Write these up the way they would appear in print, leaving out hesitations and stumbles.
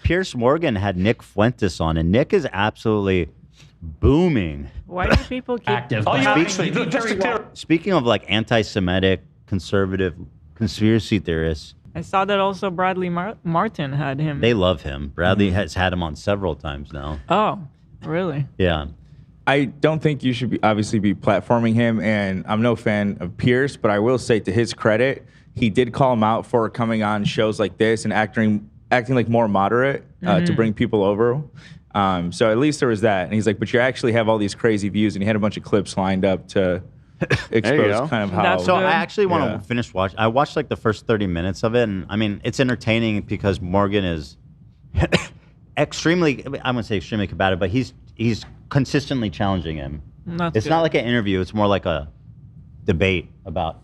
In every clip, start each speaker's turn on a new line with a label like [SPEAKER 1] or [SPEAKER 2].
[SPEAKER 1] Piers Morgan had Nick Fuentes on, and Nick is absolutely booming.
[SPEAKER 2] Why do people keep
[SPEAKER 3] active?
[SPEAKER 1] Speaking of like anti-Semitic, conservative conspiracy theorists,
[SPEAKER 2] I saw that also Bradley Martin had him.
[SPEAKER 1] they love him. Bradley has had him on several times now.
[SPEAKER 2] Oh, really?
[SPEAKER 1] Yeah.
[SPEAKER 4] I don't think you should obviously be platforming him, and I'm no fan of Pierce, but I will say to his credit, he did call him out for coming on shows like this and acting like more moderate to bring people over. So at least there was that. And he's like, but you actually have all these crazy views, and he had a bunch of clips lined up to expose kind of how.
[SPEAKER 1] So I actually want to finish watching. I watched like the first 30 minutes of it, and I mean, it's entertaining because Morgan is extremely, I wouldn't say extremely combative, but he's consistently challenging him. It's not like an interview. It's more like a debate about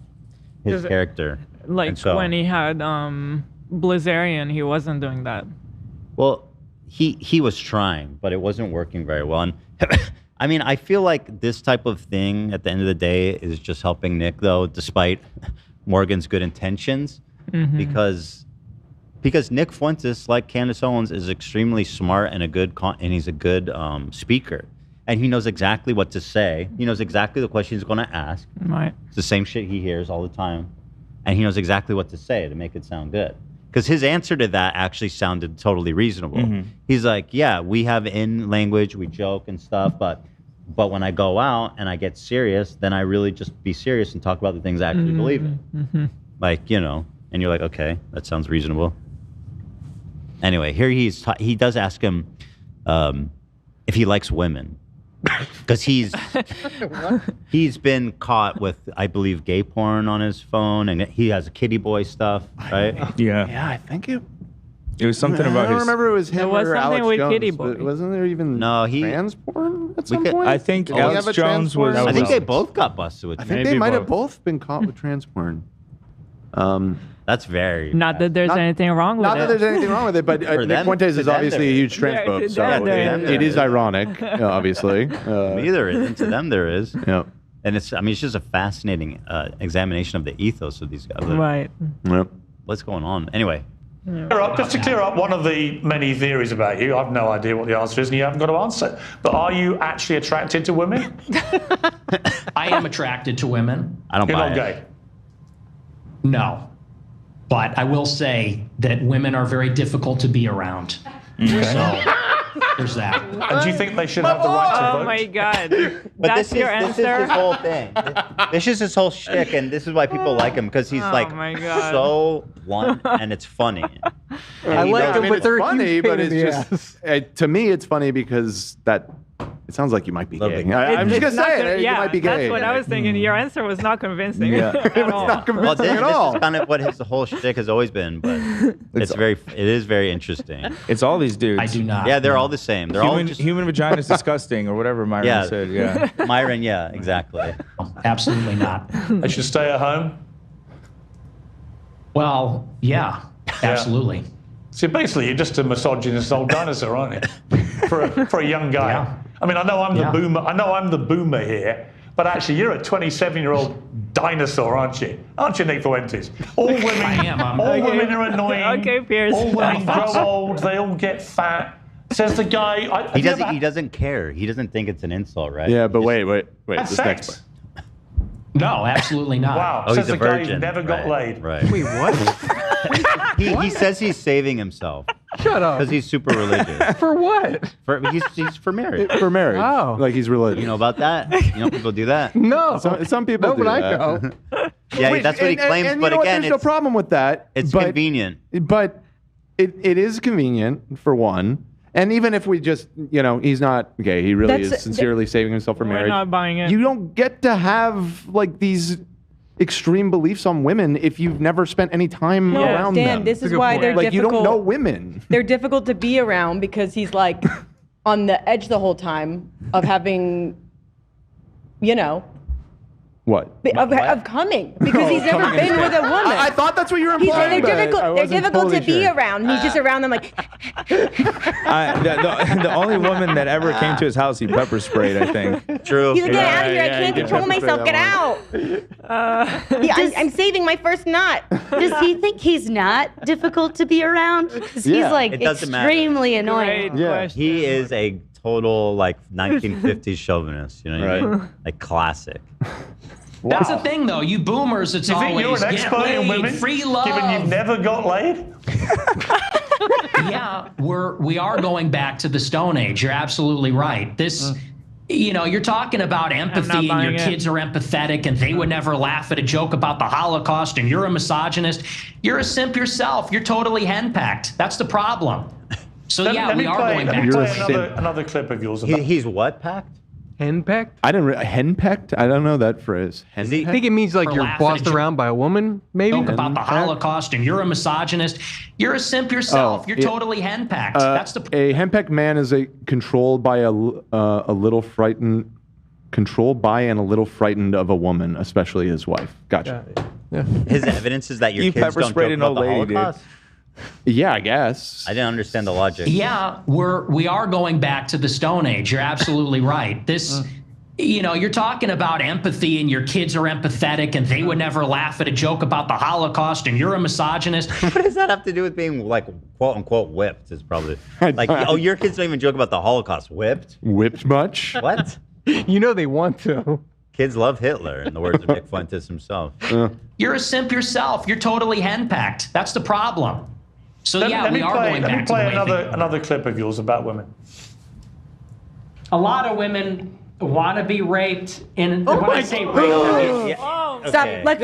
[SPEAKER 1] his character.
[SPEAKER 2] Like when he had Blizzarian, he wasn't doing that.
[SPEAKER 1] Well, he was trying, but it wasn't working very well. And I mean, I feel like this type of thing at the end of the day is just helping Nick, though, despite Morgan's good intentions, because Nick Fuentes, like Candace Owens, is extremely smart and and he's a good speaker, and he knows exactly what to say. He knows exactly the question he's going to ask.
[SPEAKER 2] Right.
[SPEAKER 1] It's the same shit he hears all the time, and he knows exactly what to say to make it sound good. Because his answer to that actually sounded totally reasonable. He's like, yeah, we have in language, we joke and stuff, but when I go out and I get serious, then I really just be serious and talk about the things I actually believe in. Like, you know, and you're like, okay, that sounds reasonable. Anyway, here he does ask him if he likes women. Because he's been caught with, I believe, gay porn on his phone, and he has kitty boy stuff, right?
[SPEAKER 5] Yeah, I think it
[SPEAKER 4] was something about his...
[SPEAKER 5] I don't remember it was him or Alex
[SPEAKER 2] with
[SPEAKER 5] Jones,
[SPEAKER 2] kitty boy.
[SPEAKER 5] wasn't there even trans porn at some point?
[SPEAKER 4] I think Alex Jones was...
[SPEAKER 1] I think they both got busted with
[SPEAKER 5] I think they might have both been caught with trans porn.
[SPEAKER 1] That's very
[SPEAKER 2] not that there's anything wrong with it.
[SPEAKER 5] Not that there's anything wrong with it, but Nick Fuentes is obviously a huge transphobe, so it is ironic, obviously.
[SPEAKER 1] Me there isn't. To them there is.
[SPEAKER 5] Yeah.
[SPEAKER 1] And it's just a fascinating examination of the ethos of these guys.
[SPEAKER 2] Right.
[SPEAKER 5] Yep.
[SPEAKER 1] What's going on? Anyway.
[SPEAKER 6] Just to clear up one of the many theories about you, I've no idea what the answer is, and you haven't got to answer. But are you actually attracted to women?
[SPEAKER 3] I am attracted to women.
[SPEAKER 1] I don't
[SPEAKER 6] You're
[SPEAKER 1] buy
[SPEAKER 6] not
[SPEAKER 1] it.
[SPEAKER 6] gay?
[SPEAKER 3] No. But I will say that women are very difficult to be around. So there's that.
[SPEAKER 6] And do you think they should have the right to vote?
[SPEAKER 2] Oh my God.
[SPEAKER 1] But
[SPEAKER 2] That's
[SPEAKER 1] this
[SPEAKER 2] your
[SPEAKER 1] is
[SPEAKER 2] answer?
[SPEAKER 1] his whole thing. This is his whole shtick, and this is why people like him, because he's
[SPEAKER 2] my God.
[SPEAKER 1] so blunt, and it's funny. And
[SPEAKER 5] I
[SPEAKER 1] he
[SPEAKER 5] like
[SPEAKER 1] knows-
[SPEAKER 5] it, but it's funny, but
[SPEAKER 7] pain in
[SPEAKER 5] it's
[SPEAKER 7] the
[SPEAKER 5] just to me it's funny because it sounds like you might be
[SPEAKER 1] Love
[SPEAKER 5] gay.
[SPEAKER 1] it.
[SPEAKER 5] I'm just gonna say it.
[SPEAKER 2] Yeah,
[SPEAKER 5] You might be gay.
[SPEAKER 2] that's what I was thinking. Your answer was not convincing
[SPEAKER 5] Yeah.
[SPEAKER 2] at
[SPEAKER 5] It was
[SPEAKER 2] all.
[SPEAKER 5] not
[SPEAKER 1] Well,
[SPEAKER 5] convincing
[SPEAKER 1] this
[SPEAKER 5] at all.
[SPEAKER 1] is kind of what his whole shtick has always been, but it is very interesting.
[SPEAKER 4] It's all these dudes.
[SPEAKER 3] I do not.
[SPEAKER 1] Yeah, they're all the same. They're all
[SPEAKER 4] Human vagina is disgusting, or whatever Myron said. Yeah.
[SPEAKER 1] Myron, yeah, exactly.
[SPEAKER 3] Absolutely not.
[SPEAKER 6] They should stay at home?
[SPEAKER 3] Well, yeah, absolutely.
[SPEAKER 6] See, basically, you're just a misogynist old dinosaur, aren't you? For a young guy.
[SPEAKER 3] Yeah.
[SPEAKER 6] I mean, I know I'm the boomer. I know I'm the boomer here, but actually, you're a 27-year-old dinosaur, aren't you? Aren't you, Nick Fuentes? All women,
[SPEAKER 3] I am.
[SPEAKER 6] all women are annoying.
[SPEAKER 2] Okay, Piers.
[SPEAKER 6] All women grow old. They all get fat. Says the guy.
[SPEAKER 1] He doesn't care. He doesn't think it's an insult, right?
[SPEAKER 5] Yeah, but wait.
[SPEAKER 6] That's
[SPEAKER 5] This
[SPEAKER 6] sex.
[SPEAKER 5] next part.
[SPEAKER 3] No, absolutely not.
[SPEAKER 6] Wow.
[SPEAKER 1] Oh,
[SPEAKER 6] Says
[SPEAKER 1] he's a
[SPEAKER 6] the guy
[SPEAKER 1] virgin.
[SPEAKER 6] who never got laid.
[SPEAKER 1] Right.
[SPEAKER 7] Wait, what?
[SPEAKER 1] He says he's saving himself
[SPEAKER 7] Shut up.
[SPEAKER 1] because he's super religious.
[SPEAKER 7] For what?
[SPEAKER 1] He's for marriage.
[SPEAKER 5] For marriage.
[SPEAKER 7] Oh.
[SPEAKER 5] Like he's religious.
[SPEAKER 1] You know about that? You know people do that?
[SPEAKER 7] No.
[SPEAKER 5] Some people
[SPEAKER 7] no,
[SPEAKER 5] do
[SPEAKER 7] but I
[SPEAKER 5] that.
[SPEAKER 7] know.
[SPEAKER 1] Yeah, that's what he claims.
[SPEAKER 5] And
[SPEAKER 1] but
[SPEAKER 5] you know what?
[SPEAKER 1] again,
[SPEAKER 5] There's no
[SPEAKER 1] it's
[SPEAKER 5] problem with that.
[SPEAKER 1] it's
[SPEAKER 5] but,
[SPEAKER 1] convenient.
[SPEAKER 5] But it is convenient for one. And even if we just, he's not gay. He really is sincerely saving himself for
[SPEAKER 2] We're
[SPEAKER 5] marriage.
[SPEAKER 2] not buying it.
[SPEAKER 5] You don't get to have like these extreme beliefs on women if you've never spent any time
[SPEAKER 8] No,
[SPEAKER 5] around
[SPEAKER 8] Dan,
[SPEAKER 5] them.
[SPEAKER 8] this is why they're
[SPEAKER 5] like
[SPEAKER 8] difficult.
[SPEAKER 5] you don't know women.
[SPEAKER 8] They're difficult to be around because he's like on the edge the whole time of having,
[SPEAKER 5] What?
[SPEAKER 8] Of coming because he's never been with a woman.
[SPEAKER 5] I thought that's what you were
[SPEAKER 8] They're
[SPEAKER 5] implying.
[SPEAKER 8] difficult. They're difficult to be around. He's just around them like.
[SPEAKER 4] The only woman that ever came to his house, he pepper sprayed, I think.
[SPEAKER 1] True.
[SPEAKER 8] He's like, get out of here! I can't control myself. Get out! I'm saving my first nut.
[SPEAKER 9] Does he think he's not difficult to be around? Because he's like extremely annoying.
[SPEAKER 2] Yeah.
[SPEAKER 1] He is a total like 1950s chauvinist. You know what I mean? Like classic.
[SPEAKER 3] That's the thing, though. You boomers, it's
[SPEAKER 6] Do you think
[SPEAKER 3] always
[SPEAKER 6] you're an
[SPEAKER 3] get
[SPEAKER 6] expert in
[SPEAKER 3] laid,
[SPEAKER 6] women,
[SPEAKER 3] free love.
[SPEAKER 6] given you've never got laid?
[SPEAKER 3] Yeah, we are going back to the Stone Age. You're absolutely right. This, you're talking about empathy, and your kids are empathetic, and they would never laugh at a joke about the Holocaust, and you're a misogynist. You're a simp yourself. You're totally henpecked. That's the problem. So
[SPEAKER 6] Let me
[SPEAKER 3] we are
[SPEAKER 6] play,
[SPEAKER 3] going
[SPEAKER 6] let
[SPEAKER 3] back
[SPEAKER 6] me
[SPEAKER 3] to
[SPEAKER 6] play
[SPEAKER 3] the
[SPEAKER 6] another clip of yours.
[SPEAKER 1] He's what packed?
[SPEAKER 5] Henpecked? Henpecked? I don't know that phrase.
[SPEAKER 7] I think it means like you're bossed around by a woman, maybe?
[SPEAKER 3] Joke about the Holocaust, and you're a misogynist. You're a simp yourself. You're totally henpecked. That's the
[SPEAKER 5] A henpecked man is controlled by a little frightened of a woman, especially his wife. Gotcha.
[SPEAKER 7] Yeah.
[SPEAKER 1] His evidence is that your kids
[SPEAKER 4] pepper
[SPEAKER 1] don't
[SPEAKER 4] sprayed
[SPEAKER 1] joke
[SPEAKER 4] an
[SPEAKER 1] about
[SPEAKER 4] old
[SPEAKER 1] the
[SPEAKER 4] lady,
[SPEAKER 1] Holocaust.
[SPEAKER 5] Yeah, I guess.
[SPEAKER 1] I didn't understand the logic.
[SPEAKER 3] Yeah, we are going back to the Stone Age. You're absolutely right. This, you're talking about empathy, and your kids are empathetic, and they would never laugh at a joke about the Holocaust, and you're a misogynist.
[SPEAKER 1] What does that have to do with being like quote unquote whipped? Is probably like your kids don't even joke about the Holocaust. Whipped?
[SPEAKER 5] Whipped much?
[SPEAKER 1] What?
[SPEAKER 7] You know they want to.
[SPEAKER 1] Kids love Hitler, in the words of Nick Fuentes himself.
[SPEAKER 3] You're a simp yourself. You're totally henpecked. That's the problem. So we are going back to the way
[SPEAKER 6] Let me play another clip of yours about women.
[SPEAKER 3] A lot of women want to be raped. When I say raped, I mean,
[SPEAKER 8] Stop. Let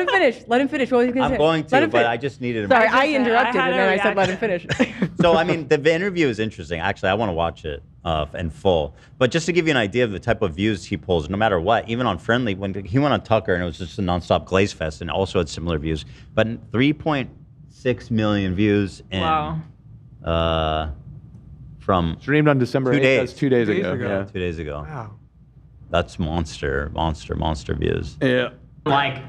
[SPEAKER 8] him finish. Let him finish. What was he going to say?
[SPEAKER 1] I'm going to,
[SPEAKER 8] Let him
[SPEAKER 1] but
[SPEAKER 8] finish.
[SPEAKER 1] I just needed.
[SPEAKER 8] Sorry, I interrupted,
[SPEAKER 2] I had
[SPEAKER 8] and then
[SPEAKER 2] a
[SPEAKER 8] I said, "Let him finish."
[SPEAKER 1] So I mean, the interview is interesting. Actually, I want to watch it in full. But just to give you an idea of the type of views he pulls, no matter what, even on Friendly, when he went on Tucker and it was just a nonstop glaze fest, and also had similar views. But 3.6 million views in from
[SPEAKER 5] Streamed on December 8th. That's 2 days ago. Yeah.
[SPEAKER 1] 2 days ago.
[SPEAKER 7] Wow.
[SPEAKER 1] That's monster views.
[SPEAKER 5] Yeah.
[SPEAKER 3] like,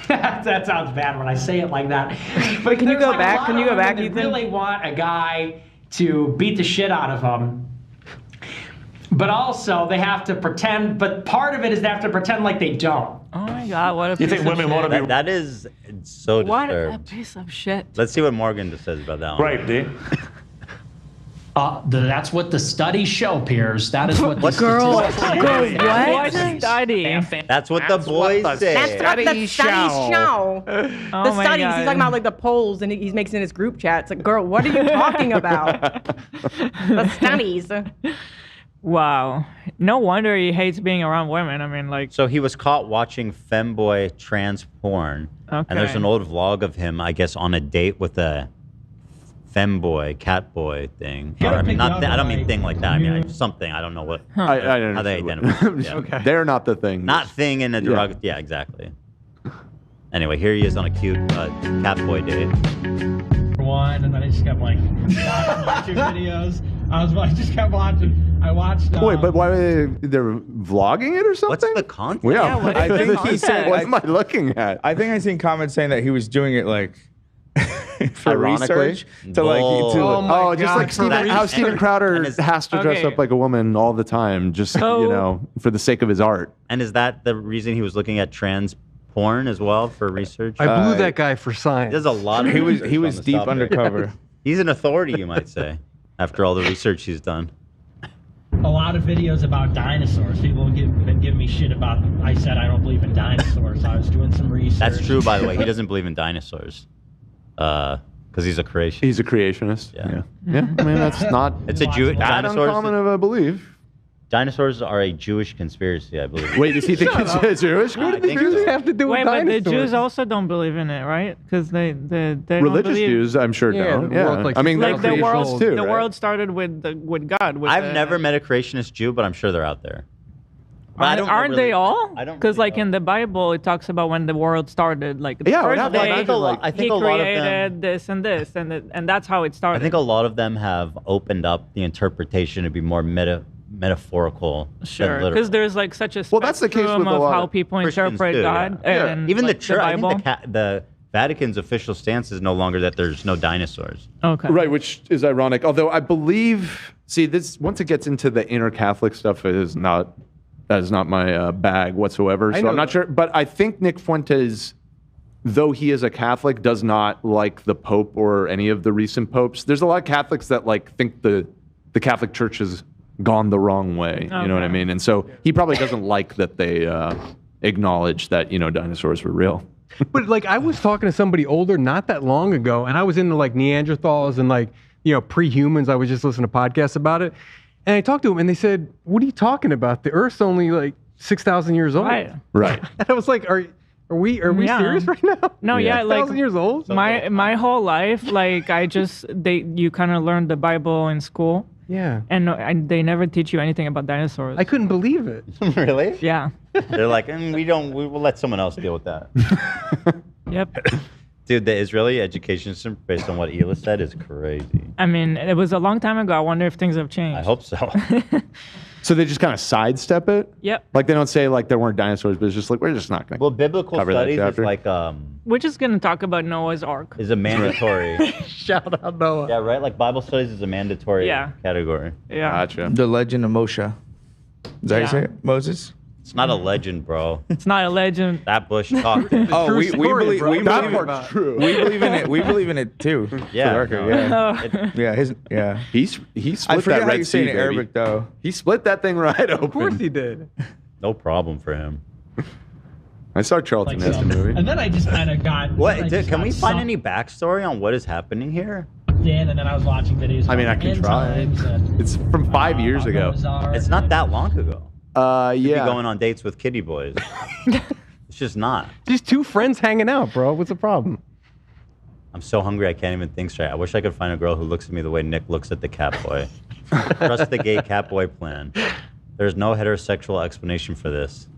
[SPEAKER 3] that sounds bad when I say it like that. But
[SPEAKER 8] can you
[SPEAKER 3] there's
[SPEAKER 8] go
[SPEAKER 3] like a
[SPEAKER 8] back?
[SPEAKER 3] lot
[SPEAKER 8] Can you
[SPEAKER 3] of
[SPEAKER 8] go back,
[SPEAKER 3] women that
[SPEAKER 8] Ethan?
[SPEAKER 3] really want a guy to beat the shit out of them. But also, they have to pretend. But part of it is they have to pretend like they don't.
[SPEAKER 2] Oh my God, what a
[SPEAKER 6] You
[SPEAKER 2] piece
[SPEAKER 6] think
[SPEAKER 2] of
[SPEAKER 6] women
[SPEAKER 2] shit.
[SPEAKER 6] want to be
[SPEAKER 1] That is so
[SPEAKER 2] What a
[SPEAKER 1] disturbed.
[SPEAKER 2] piece of shit.
[SPEAKER 1] Let's see what Morgan says about that one.
[SPEAKER 6] raped, do you?
[SPEAKER 3] That's what the studies show, Piers. That is what the
[SPEAKER 8] Girl,
[SPEAKER 3] statistics
[SPEAKER 8] what?
[SPEAKER 2] Study.
[SPEAKER 1] That's what the boys say.
[SPEAKER 8] That's what the studies show.
[SPEAKER 2] Oh
[SPEAKER 8] The
[SPEAKER 2] my
[SPEAKER 8] studies.
[SPEAKER 2] God.
[SPEAKER 8] He's talking about like the polls, and he's making in his group chat. It's like, girl, what are you talking about? The studies.
[SPEAKER 2] Wow. No wonder he hates being around women. I mean, like,
[SPEAKER 1] So he was caught watching femboy trans porn. And there's
[SPEAKER 2] Okay.
[SPEAKER 1] an old vlog of him, I guess, on a date with a femboy, catboy thing. Or, I mean, not I don't mean thing like that. I mean, something. I don't know what.
[SPEAKER 5] I
[SPEAKER 1] How they identify. Yeah.
[SPEAKER 7] Okay.
[SPEAKER 5] They're not the thing.
[SPEAKER 1] Not thing in a derog. Yeah, exactly. Anyway, here he is on a cute catboy date.
[SPEAKER 3] One, and then I just kept like watching videos. I just kept watching. I watched.
[SPEAKER 5] Wait, but why are they're vlogging it or something?
[SPEAKER 1] What's the content?
[SPEAKER 5] Yeah,
[SPEAKER 2] what
[SPEAKER 4] I
[SPEAKER 2] is the
[SPEAKER 4] think he said.
[SPEAKER 2] context?
[SPEAKER 5] what am I looking at?
[SPEAKER 4] I think I seen comments saying that he was doing it like for
[SPEAKER 5] Ironically?
[SPEAKER 4] research to like
[SPEAKER 1] Whoa.
[SPEAKER 4] to
[SPEAKER 7] Oh my
[SPEAKER 5] just
[SPEAKER 7] God,
[SPEAKER 5] like
[SPEAKER 7] for
[SPEAKER 5] Steven, how
[SPEAKER 1] research.
[SPEAKER 5] Steven Crowder
[SPEAKER 1] And is-
[SPEAKER 5] has to dress
[SPEAKER 2] Okay.
[SPEAKER 5] up like a woman all the time, just
[SPEAKER 2] So-
[SPEAKER 5] for the sake of his art.
[SPEAKER 1] And is that the reason he was looking at trans porn as well for research?
[SPEAKER 7] I blew that guy for science.
[SPEAKER 1] There's a lot of
[SPEAKER 4] he was
[SPEAKER 1] research
[SPEAKER 4] he
[SPEAKER 1] on
[SPEAKER 4] was
[SPEAKER 1] this
[SPEAKER 4] deep
[SPEAKER 1] topic.
[SPEAKER 4] undercover.
[SPEAKER 1] He's an authority, you might say, after all the research he's done.
[SPEAKER 3] a lot of videos about dinosaurs. People have been giving me shit about. I said I don't believe in dinosaurs. I was doing some research.
[SPEAKER 1] That's true, by the way. He doesn't believe in dinosaurs. Because he's a creationist.
[SPEAKER 5] He's a creationist.
[SPEAKER 1] Yeah.
[SPEAKER 5] Yeah. I mean, that's not
[SPEAKER 1] It's a Jew.
[SPEAKER 5] that uncommon of a belief.
[SPEAKER 1] Dinosaurs are a Jewish conspiracy, I believe.
[SPEAKER 5] Wait, does he think it's Jewish?
[SPEAKER 1] I
[SPEAKER 7] What do the
[SPEAKER 1] think
[SPEAKER 7] Jews
[SPEAKER 1] so.
[SPEAKER 7] have to do
[SPEAKER 2] wait,
[SPEAKER 7] with
[SPEAKER 2] but
[SPEAKER 7] dinosaurs?
[SPEAKER 2] the Jews also don't believe in it, right? Because they don't
[SPEAKER 5] Religious
[SPEAKER 2] believe,
[SPEAKER 5] Jews, I'm sure,
[SPEAKER 7] Yeah,
[SPEAKER 5] don't.
[SPEAKER 7] the
[SPEAKER 5] Yeah.
[SPEAKER 7] world, like,
[SPEAKER 5] I mean, they're
[SPEAKER 2] like the
[SPEAKER 5] creationists
[SPEAKER 2] world.
[SPEAKER 5] too,
[SPEAKER 2] The
[SPEAKER 5] right?
[SPEAKER 2] world started with God. With
[SPEAKER 1] I've never met a creationist Jew, but I'm sure they're out there. But I don't
[SPEAKER 2] Aren't
[SPEAKER 1] really-
[SPEAKER 2] they all?
[SPEAKER 1] I don't
[SPEAKER 2] Because
[SPEAKER 1] really
[SPEAKER 2] like
[SPEAKER 1] know.
[SPEAKER 2] in the Bible, it talks about when the world started. Like the
[SPEAKER 5] Yeah,
[SPEAKER 2] first
[SPEAKER 5] I
[SPEAKER 2] day,
[SPEAKER 5] think a lot-
[SPEAKER 1] I think
[SPEAKER 2] he
[SPEAKER 1] a lot of them-
[SPEAKER 2] created this and this, and that's how it started.
[SPEAKER 1] I think a lot of them have opened up the interpretation to be more metaphorical.
[SPEAKER 2] Sure, because there's like such a
[SPEAKER 5] Well, that's the case with a
[SPEAKER 2] of
[SPEAKER 5] lot
[SPEAKER 2] how
[SPEAKER 5] of
[SPEAKER 2] people
[SPEAKER 1] Christians
[SPEAKER 2] interpret
[SPEAKER 1] too,
[SPEAKER 2] God
[SPEAKER 1] yeah.
[SPEAKER 2] and
[SPEAKER 1] even
[SPEAKER 2] like,
[SPEAKER 1] the church. I
[SPEAKER 2] Bible.
[SPEAKER 1] think the Vatican's official stance is no longer that there's no dinosaurs.
[SPEAKER 2] Okay.
[SPEAKER 5] Right, which is ironic. Although I believe, this once it gets into the inner Catholic stuff, that is not my bag whatsoever. So I'm not sure. But I think Nick Fuentes, though he is a Catholic, does not like the Pope or any of the recent popes. There's a lot of Catholics that like think the Catholic Church has gone the wrong way. You know what I mean? And so he probably doesn't like that they acknowledge that dinosaurs were real.
[SPEAKER 7] But like I was talking to somebody older not that long ago, and I was into like Neanderthals and like pre-humans. I was just listening to podcasts about it, and I talked to them, and they said, "What are you talking about? The Earth's only like 6,000 years old."
[SPEAKER 2] Right.
[SPEAKER 5] Right.
[SPEAKER 7] And I was like, Are we serious right now?
[SPEAKER 2] No, yeah, like
[SPEAKER 7] 6,000 years old.
[SPEAKER 2] My whole life, like you kind of learned the Bible in school.
[SPEAKER 7] Yeah.
[SPEAKER 2] And they never teach you anything about dinosaurs.
[SPEAKER 7] I couldn't believe it.
[SPEAKER 1] Really?
[SPEAKER 2] Yeah.
[SPEAKER 1] They're like, we will let someone else deal with that.
[SPEAKER 2] Yep.
[SPEAKER 1] Dude, the Israeli education system, based on what Hila said, is crazy.
[SPEAKER 2] I mean, it was a long time ago. I wonder if things have changed.
[SPEAKER 1] I hope so.
[SPEAKER 5] So they just kind of sidestep it?
[SPEAKER 2] Yep.
[SPEAKER 5] Like they don't say like there weren't dinosaurs, but it's just like, we're just not going to
[SPEAKER 1] biblical
[SPEAKER 5] cover that
[SPEAKER 1] studies is
[SPEAKER 5] chapter.
[SPEAKER 1] like
[SPEAKER 2] We're just gonna talk about Noah's Ark.
[SPEAKER 1] is a mandatory.
[SPEAKER 7] Shout out Noah.
[SPEAKER 1] Yeah, right. Like Bible studies is a mandatory category.
[SPEAKER 2] Yeah.
[SPEAKER 5] Gotcha.
[SPEAKER 4] The legend of Moshe. Is that how you say it? Moses?
[SPEAKER 1] It's not a legend, bro.
[SPEAKER 2] It's not a legend.
[SPEAKER 1] That bush talked.
[SPEAKER 4] Oh, we believe
[SPEAKER 5] That
[SPEAKER 4] it.
[SPEAKER 5] part's true.
[SPEAKER 4] We believe in it. We believe in it too.
[SPEAKER 1] Yeah,
[SPEAKER 4] For the record,
[SPEAKER 1] no.
[SPEAKER 4] yeah.
[SPEAKER 5] He split
[SPEAKER 4] I forget
[SPEAKER 5] that
[SPEAKER 4] how
[SPEAKER 5] Red
[SPEAKER 4] you say
[SPEAKER 5] Sea,
[SPEAKER 4] it in
[SPEAKER 5] baby.
[SPEAKER 4] Arabic though.
[SPEAKER 5] He split that thing right open.
[SPEAKER 7] Of course he did.
[SPEAKER 1] No problem for him.
[SPEAKER 5] I saw Charlton Heston movie.
[SPEAKER 10] And then I just kind of got.
[SPEAKER 1] Can we find any backstory on what is happening here?
[SPEAKER 10] In, and then I was watching videos.
[SPEAKER 5] I mean, I can try. It's from 5 years ago.
[SPEAKER 1] It's not that long ago.
[SPEAKER 5] Yeah.
[SPEAKER 1] Be going on dates with kitty boys. It's just not.
[SPEAKER 7] Just two friends hanging out, bro. What's the problem?
[SPEAKER 1] I'm so hungry I can't even think straight. I wish I could find a girl who looks at me the way Nick looks at the cat boy. Trust the gay cat boy plan. There's no heterosexual explanation for this.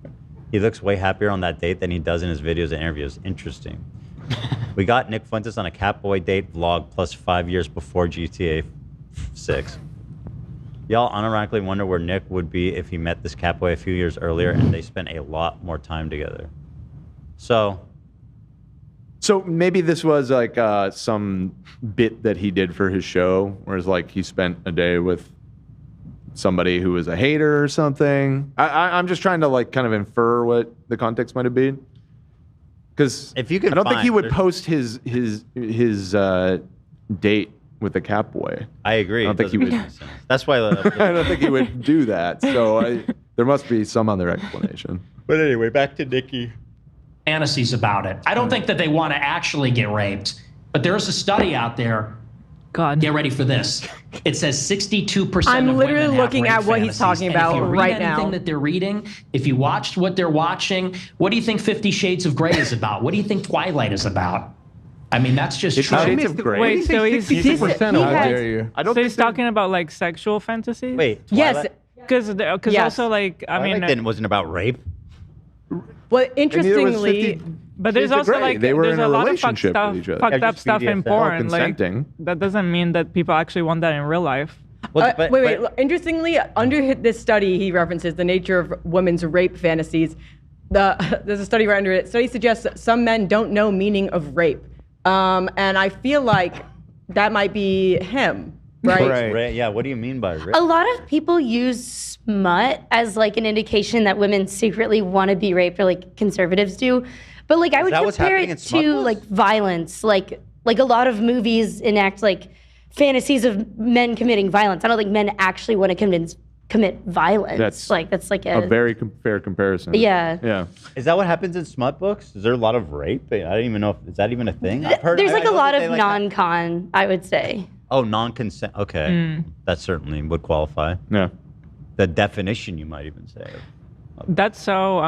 [SPEAKER 1] He looks way happier on that date than he does in his videos and interviews. Interesting. We got Nick Fuentes on a cat boy date vlog plus 5 years before GTA 6. Y'all unironically wonder where Nick would be if he met this cat boy a few years earlier and they spent a lot more time together. So
[SPEAKER 5] maybe this was like some bit that he did for his show, whereas like he spent a day with somebody who was a hater or something. I'm just trying to like kind of infer what the context might have been. Because I don't think he would post his date with the cat boy.
[SPEAKER 1] I agree.
[SPEAKER 5] I don't think he would.
[SPEAKER 1] That's why
[SPEAKER 5] I don't think he would do that. So there must be some other explanation.
[SPEAKER 1] But anyway, back to Nikki.
[SPEAKER 3] Fantasies about it. I don't think that they want to actually get raped, but there's a study out there.
[SPEAKER 2] God.
[SPEAKER 3] Get ready for this. It says 62%
[SPEAKER 8] I'm
[SPEAKER 3] of
[SPEAKER 8] literally
[SPEAKER 3] women
[SPEAKER 8] looking
[SPEAKER 3] have
[SPEAKER 8] at
[SPEAKER 3] rape
[SPEAKER 8] what he's
[SPEAKER 3] fantasies.
[SPEAKER 8] talking
[SPEAKER 3] And
[SPEAKER 8] about
[SPEAKER 3] if you read
[SPEAKER 8] right
[SPEAKER 3] anything
[SPEAKER 8] now.
[SPEAKER 3] that they're reading, if you watched what they're watching, what do you think 50 Shades of Grey is about? What do you think Twilight is about? I mean, that's just true.
[SPEAKER 5] Shades of Grey?
[SPEAKER 2] Wait, so he's
[SPEAKER 7] 60%
[SPEAKER 4] How dare you?
[SPEAKER 5] I don't
[SPEAKER 2] so
[SPEAKER 5] think
[SPEAKER 2] he's talking about like sexual fantasies?
[SPEAKER 1] Wait,
[SPEAKER 8] Yes.
[SPEAKER 2] Because
[SPEAKER 8] Yes.
[SPEAKER 2] also like I mean
[SPEAKER 1] Twilight wasn't about rape.
[SPEAKER 8] Well,
[SPEAKER 5] neither was
[SPEAKER 8] interestingly,
[SPEAKER 5] 50
[SPEAKER 2] but there's
[SPEAKER 5] Shades of
[SPEAKER 2] also
[SPEAKER 5] Grey.
[SPEAKER 2] like
[SPEAKER 5] They were
[SPEAKER 2] there's
[SPEAKER 5] in a
[SPEAKER 2] a lot of fucked
[SPEAKER 5] relationship
[SPEAKER 2] stuff,
[SPEAKER 5] with each other.
[SPEAKER 2] fucked
[SPEAKER 1] Yeah,
[SPEAKER 2] up
[SPEAKER 1] just
[SPEAKER 2] stuff in
[SPEAKER 1] BDSM.
[SPEAKER 2] porn. Like
[SPEAKER 5] consenting.
[SPEAKER 2] that doesn't mean that people actually want that in real life.
[SPEAKER 1] Well,
[SPEAKER 8] wait. Interestingly, under this study, he references the nature of women's rape fantasies. There's a study right under it. Study suggests that some men don't know meaning of rape, and I feel like that might be him, right?
[SPEAKER 1] Right. Yeah. What do you mean by rape?
[SPEAKER 9] A lot of people use smut as like an indication that women secretly want to be raped, or like conservatives do. But like I would
[SPEAKER 1] that what's
[SPEAKER 9] compare
[SPEAKER 1] happening in
[SPEAKER 9] it
[SPEAKER 1] smut
[SPEAKER 9] to
[SPEAKER 1] books?
[SPEAKER 9] like violence, like a lot of movies enact like fantasies of men committing violence. I don't think men actually want to commit violence.
[SPEAKER 5] That's
[SPEAKER 9] like
[SPEAKER 5] a very fair comparison.
[SPEAKER 9] Yeah.
[SPEAKER 5] Yeah.
[SPEAKER 1] Is that what happens in smut books? Is there a lot of rape? I don't even know if is that even a thing. I've heard,
[SPEAKER 9] There's like
[SPEAKER 1] I
[SPEAKER 9] a
[SPEAKER 1] know
[SPEAKER 9] lot
[SPEAKER 1] that
[SPEAKER 9] of
[SPEAKER 1] they, like,
[SPEAKER 9] non-con, I would say.
[SPEAKER 1] Oh, non-consent. Okay, that certainly would qualify.
[SPEAKER 5] Yeah.
[SPEAKER 1] The definition, you might even say.
[SPEAKER 2] That's so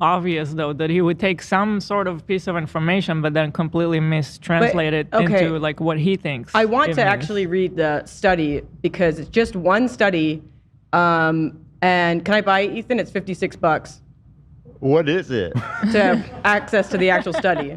[SPEAKER 2] obvious, though, that he would take some sort of piece of information, but then completely mistranslate it into like what he thinks.
[SPEAKER 8] I want
[SPEAKER 2] it
[SPEAKER 8] to
[SPEAKER 2] means.
[SPEAKER 8] actually read the study because it's just one study. And can I buy it, Ethan? It's $56
[SPEAKER 1] What is it?
[SPEAKER 8] to have access to the actual study.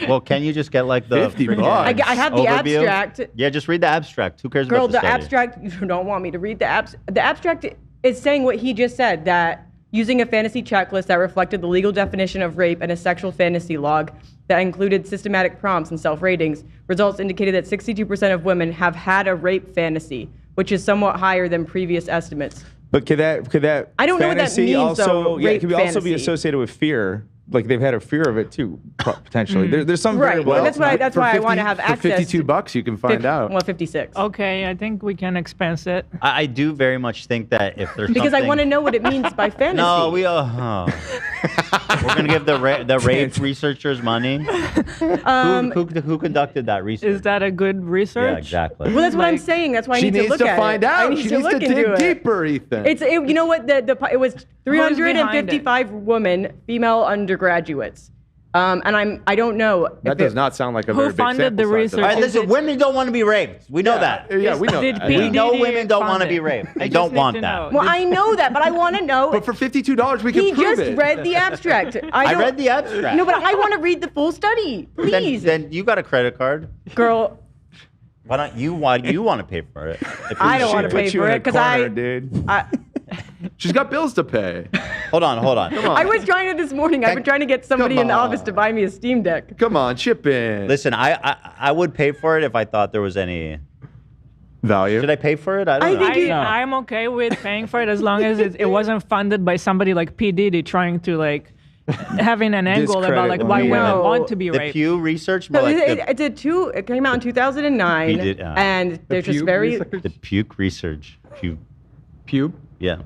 [SPEAKER 1] Well, can you just get like the
[SPEAKER 5] $50?
[SPEAKER 1] freaking
[SPEAKER 8] I have the
[SPEAKER 1] overview?
[SPEAKER 8] abstract.
[SPEAKER 1] Yeah, just read the abstract. Who cares
[SPEAKER 8] Girl,
[SPEAKER 1] about the
[SPEAKER 8] the
[SPEAKER 1] study?
[SPEAKER 8] abstract, you don't want me to read the abstract. The abstract it's saying what he just said, that using a fantasy checklist that reflected the legal definition of rape and a sexual fantasy log that included systematic prompts and self-ratings, results indicated that 62% of women have had a rape fantasy, which is somewhat higher than previous estimates.
[SPEAKER 4] But could that
[SPEAKER 8] I don't know what that means,
[SPEAKER 4] also,
[SPEAKER 8] though,
[SPEAKER 4] yeah,
[SPEAKER 8] rape
[SPEAKER 4] it could also be
[SPEAKER 8] fantasy.
[SPEAKER 4] associated with fear. Like they've had a fear of it too, potentially. There's some
[SPEAKER 8] Right.
[SPEAKER 4] variable.
[SPEAKER 8] Well, that's why I want to have
[SPEAKER 5] for
[SPEAKER 8] access.
[SPEAKER 5] $52, you can find out.
[SPEAKER 8] Well, 56.
[SPEAKER 2] Okay, I think we can expense it.
[SPEAKER 1] I do very much think that if there's
[SPEAKER 8] Because I
[SPEAKER 1] something-
[SPEAKER 8] want to know what it means by fantasy.
[SPEAKER 1] No, we we're gonna give the rape researchers money. Who conducted that research?
[SPEAKER 2] Is that a good research?
[SPEAKER 1] Yeah, exactly.
[SPEAKER 8] Well, that's what I'm saying. That's why I
[SPEAKER 5] She
[SPEAKER 8] need to
[SPEAKER 5] needs
[SPEAKER 8] look
[SPEAKER 5] to
[SPEAKER 8] at
[SPEAKER 5] find
[SPEAKER 8] it. I
[SPEAKER 5] out.
[SPEAKER 8] need
[SPEAKER 5] She
[SPEAKER 8] to
[SPEAKER 5] needs to
[SPEAKER 8] look into
[SPEAKER 5] dig
[SPEAKER 8] it.
[SPEAKER 5] deeper, Ethan.
[SPEAKER 8] You know what? It was 355 women, female undergraduates. And I don't know.
[SPEAKER 5] That does not sound like a very big
[SPEAKER 2] funded the
[SPEAKER 5] sample size.
[SPEAKER 2] research?
[SPEAKER 1] All right, listen. Women don't want to be raped. We know that.
[SPEAKER 5] Yeah, we know
[SPEAKER 2] Did
[SPEAKER 5] that.
[SPEAKER 1] We know
[SPEAKER 2] PDD
[SPEAKER 1] women don't
[SPEAKER 2] fund
[SPEAKER 1] want to
[SPEAKER 2] it?
[SPEAKER 1] be raped.
[SPEAKER 2] I
[SPEAKER 1] They
[SPEAKER 2] just
[SPEAKER 1] don't
[SPEAKER 2] need
[SPEAKER 1] want
[SPEAKER 2] to
[SPEAKER 1] that.
[SPEAKER 2] know.
[SPEAKER 8] Well, I know that, but I want to know.
[SPEAKER 5] But for $52, we can
[SPEAKER 8] He
[SPEAKER 5] prove
[SPEAKER 8] just
[SPEAKER 5] it.
[SPEAKER 8] read the abstract.
[SPEAKER 1] I
[SPEAKER 8] don't-
[SPEAKER 1] read the abstract.
[SPEAKER 8] No, but I want to read the full study. Please.
[SPEAKER 1] Then you got a credit card.
[SPEAKER 8] Girl,
[SPEAKER 1] Why don't you? Why do you want to pay for it? If
[SPEAKER 8] I
[SPEAKER 1] you
[SPEAKER 8] don't
[SPEAKER 1] should.
[SPEAKER 8] want to pay
[SPEAKER 4] Put you
[SPEAKER 8] for
[SPEAKER 4] in
[SPEAKER 8] it
[SPEAKER 4] a
[SPEAKER 8] because
[SPEAKER 4] corner, dude.
[SPEAKER 5] She's got bills to pay.
[SPEAKER 1] Hold on.
[SPEAKER 8] I was trying to this morning. I've been trying to get somebody in the office to buy me a Steam Deck.
[SPEAKER 5] Come on, chip in.
[SPEAKER 1] Listen, I would pay for it if I thought there was any
[SPEAKER 5] value.
[SPEAKER 1] Should I pay for it? I don't know.
[SPEAKER 2] I'm okay with paying for it as long as it wasn't funded by somebody like P. Diddy trying to like having an angle about like why women want to be
[SPEAKER 1] The
[SPEAKER 2] raped.
[SPEAKER 1] Pew Research.
[SPEAKER 8] So
[SPEAKER 1] Like
[SPEAKER 8] it came out in 2009,
[SPEAKER 1] He did,
[SPEAKER 8] and they're just very.
[SPEAKER 1] the Puke Research.
[SPEAKER 7] Pube?
[SPEAKER 1] Yeah.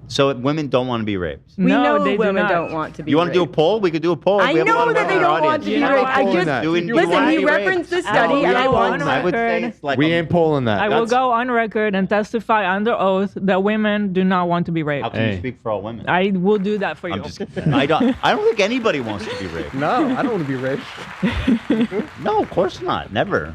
[SPEAKER 1] So women don't want to be raped.
[SPEAKER 8] We
[SPEAKER 2] No,
[SPEAKER 8] know
[SPEAKER 2] they do
[SPEAKER 8] women
[SPEAKER 2] not.
[SPEAKER 8] don't want to be
[SPEAKER 1] You want to do a
[SPEAKER 8] raped.
[SPEAKER 1] poll? We could do a poll.
[SPEAKER 8] I
[SPEAKER 1] We have a lot
[SPEAKER 8] know
[SPEAKER 1] of
[SPEAKER 8] that they
[SPEAKER 1] women in our
[SPEAKER 8] don't want
[SPEAKER 1] audience.
[SPEAKER 8] to be
[SPEAKER 1] You know,
[SPEAKER 8] raped. I
[SPEAKER 5] polling
[SPEAKER 8] just
[SPEAKER 5] that.
[SPEAKER 8] listen. He referenced this study, and I want.
[SPEAKER 1] I would say it's like
[SPEAKER 5] We ain't polling that.
[SPEAKER 2] I will go on record and testify under oath that women do not want to be raped.
[SPEAKER 1] How can you speak for all women?
[SPEAKER 2] I will do that for you.
[SPEAKER 1] I'm just kidding. I don't think anybody wants to be raped.
[SPEAKER 7] No, I don't want to be raped.
[SPEAKER 1] No, of course not. Never.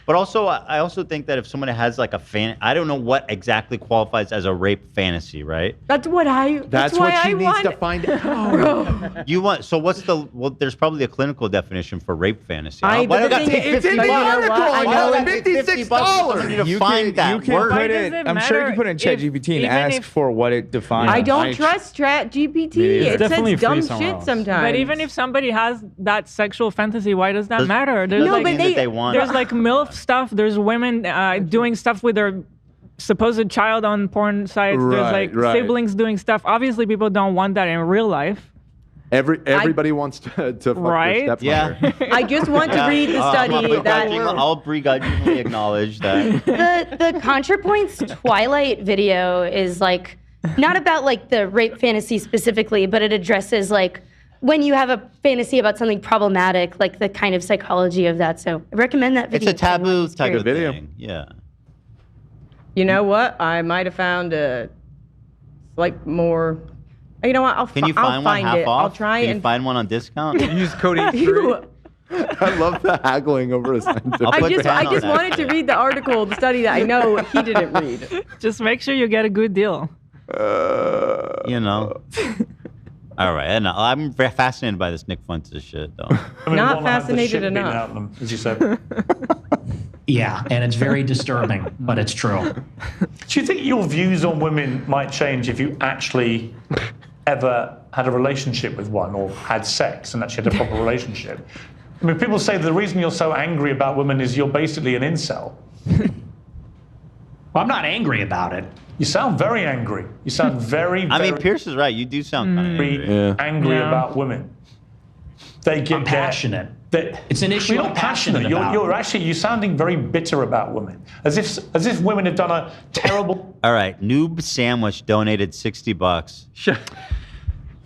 [SPEAKER 1] But also, I also think that if someone has like a I don't know what exactly qualifies as a rape fantasy, right?
[SPEAKER 8] That's what I.
[SPEAKER 5] That's
[SPEAKER 8] why
[SPEAKER 5] what she
[SPEAKER 8] I
[SPEAKER 5] needs
[SPEAKER 8] want.
[SPEAKER 5] to find out.
[SPEAKER 1] You want so what's the there's probably a clinical definition for rape fantasy.
[SPEAKER 8] But
[SPEAKER 1] Why do I
[SPEAKER 8] the
[SPEAKER 1] gotta
[SPEAKER 8] thing
[SPEAKER 1] pay
[SPEAKER 8] is,
[SPEAKER 5] It's in the
[SPEAKER 8] you know
[SPEAKER 5] article.
[SPEAKER 8] what? I
[SPEAKER 5] I
[SPEAKER 8] know
[SPEAKER 5] know
[SPEAKER 8] it's
[SPEAKER 5] it's $56.
[SPEAKER 1] I need to find that
[SPEAKER 4] You can
[SPEAKER 1] word.
[SPEAKER 4] put
[SPEAKER 2] does
[SPEAKER 4] it.
[SPEAKER 2] it
[SPEAKER 4] I'm sure you
[SPEAKER 2] matter
[SPEAKER 4] can put it in
[SPEAKER 2] if-
[SPEAKER 4] ChatGPT and
[SPEAKER 2] even
[SPEAKER 4] ask
[SPEAKER 2] if-
[SPEAKER 4] for what it defines.
[SPEAKER 8] I don't trust GPT. It
[SPEAKER 10] definitely
[SPEAKER 8] says dumb
[SPEAKER 10] free
[SPEAKER 8] shit
[SPEAKER 10] somewhere else.
[SPEAKER 8] sometimes.
[SPEAKER 2] But even if somebody has that sexual fantasy, why does that
[SPEAKER 1] Does-
[SPEAKER 2] matter? There's
[SPEAKER 8] No,
[SPEAKER 2] like,
[SPEAKER 8] but
[SPEAKER 1] that they want.
[SPEAKER 2] there's like MILF stuff. There's women doing stuff with their supposed child on porn sites. There's
[SPEAKER 5] Right,
[SPEAKER 2] like
[SPEAKER 5] right.
[SPEAKER 2] siblings doing stuff. Obviously, people don't want that in real life.
[SPEAKER 5] Everybody wants to fuck
[SPEAKER 2] Right?
[SPEAKER 5] their stepmother.
[SPEAKER 1] Yeah.
[SPEAKER 8] I just want to read the study that.
[SPEAKER 1] I'll begrudgingly acknowledge that.
[SPEAKER 9] The ContraPoints Twilight video is like not about like the rape fantasy specifically, but it addresses like when you have a fantasy about something problematic, like the kind of psychology of that. So I recommend that
[SPEAKER 1] It's
[SPEAKER 9] video.
[SPEAKER 1] a taboo type
[SPEAKER 5] Good
[SPEAKER 1] of
[SPEAKER 5] video.
[SPEAKER 1] thing. Yeah.
[SPEAKER 8] You know what? I might have found a like more. You know what?
[SPEAKER 1] Can you
[SPEAKER 8] I'll
[SPEAKER 1] find one
[SPEAKER 8] find
[SPEAKER 1] half
[SPEAKER 8] it.
[SPEAKER 1] off?
[SPEAKER 8] I'll try
[SPEAKER 1] Can
[SPEAKER 8] and
[SPEAKER 1] you find one on discount?
[SPEAKER 7] Use code
[SPEAKER 8] Ew.
[SPEAKER 7] 83.
[SPEAKER 5] I love the haggling over a scientific.
[SPEAKER 1] I'll put
[SPEAKER 8] I
[SPEAKER 1] 10 on
[SPEAKER 8] just
[SPEAKER 1] that
[SPEAKER 8] wanted to
[SPEAKER 1] shit.
[SPEAKER 8] read the article, the study that I know he didn't read.
[SPEAKER 2] Just make sure you get a good deal.
[SPEAKER 1] You know. All right. And I'm very fascinated by this Nick Fuentes shit, though.
[SPEAKER 6] Women
[SPEAKER 8] Not
[SPEAKER 6] wanna have the
[SPEAKER 8] fascinated
[SPEAKER 6] shit beaten
[SPEAKER 8] enough.
[SPEAKER 6] out of them, as you said.
[SPEAKER 3] Yeah, and it's very disturbing, but it's true.
[SPEAKER 6] Do you think your views on women might change if you actually ever had a relationship with one or had sex and actually had a proper relationship? I mean, people say the reason you're so angry about women is you're basically an incel.
[SPEAKER 3] Well, I'm not angry about it.
[SPEAKER 6] You sound very angry. You sound very,
[SPEAKER 1] I mean,
[SPEAKER 6] very
[SPEAKER 1] Pierce is right. You do sound kind of angry.
[SPEAKER 6] angry
[SPEAKER 2] Yeah.
[SPEAKER 6] about women. They get
[SPEAKER 3] I'm passionate.
[SPEAKER 6] That
[SPEAKER 3] It's an issue
[SPEAKER 6] You're
[SPEAKER 3] I'm
[SPEAKER 6] not passionate.
[SPEAKER 3] passionate about.
[SPEAKER 6] You're sounding very bitter about women, as if women have done a terrible.
[SPEAKER 1] All right. Noob Sandwich donated $60.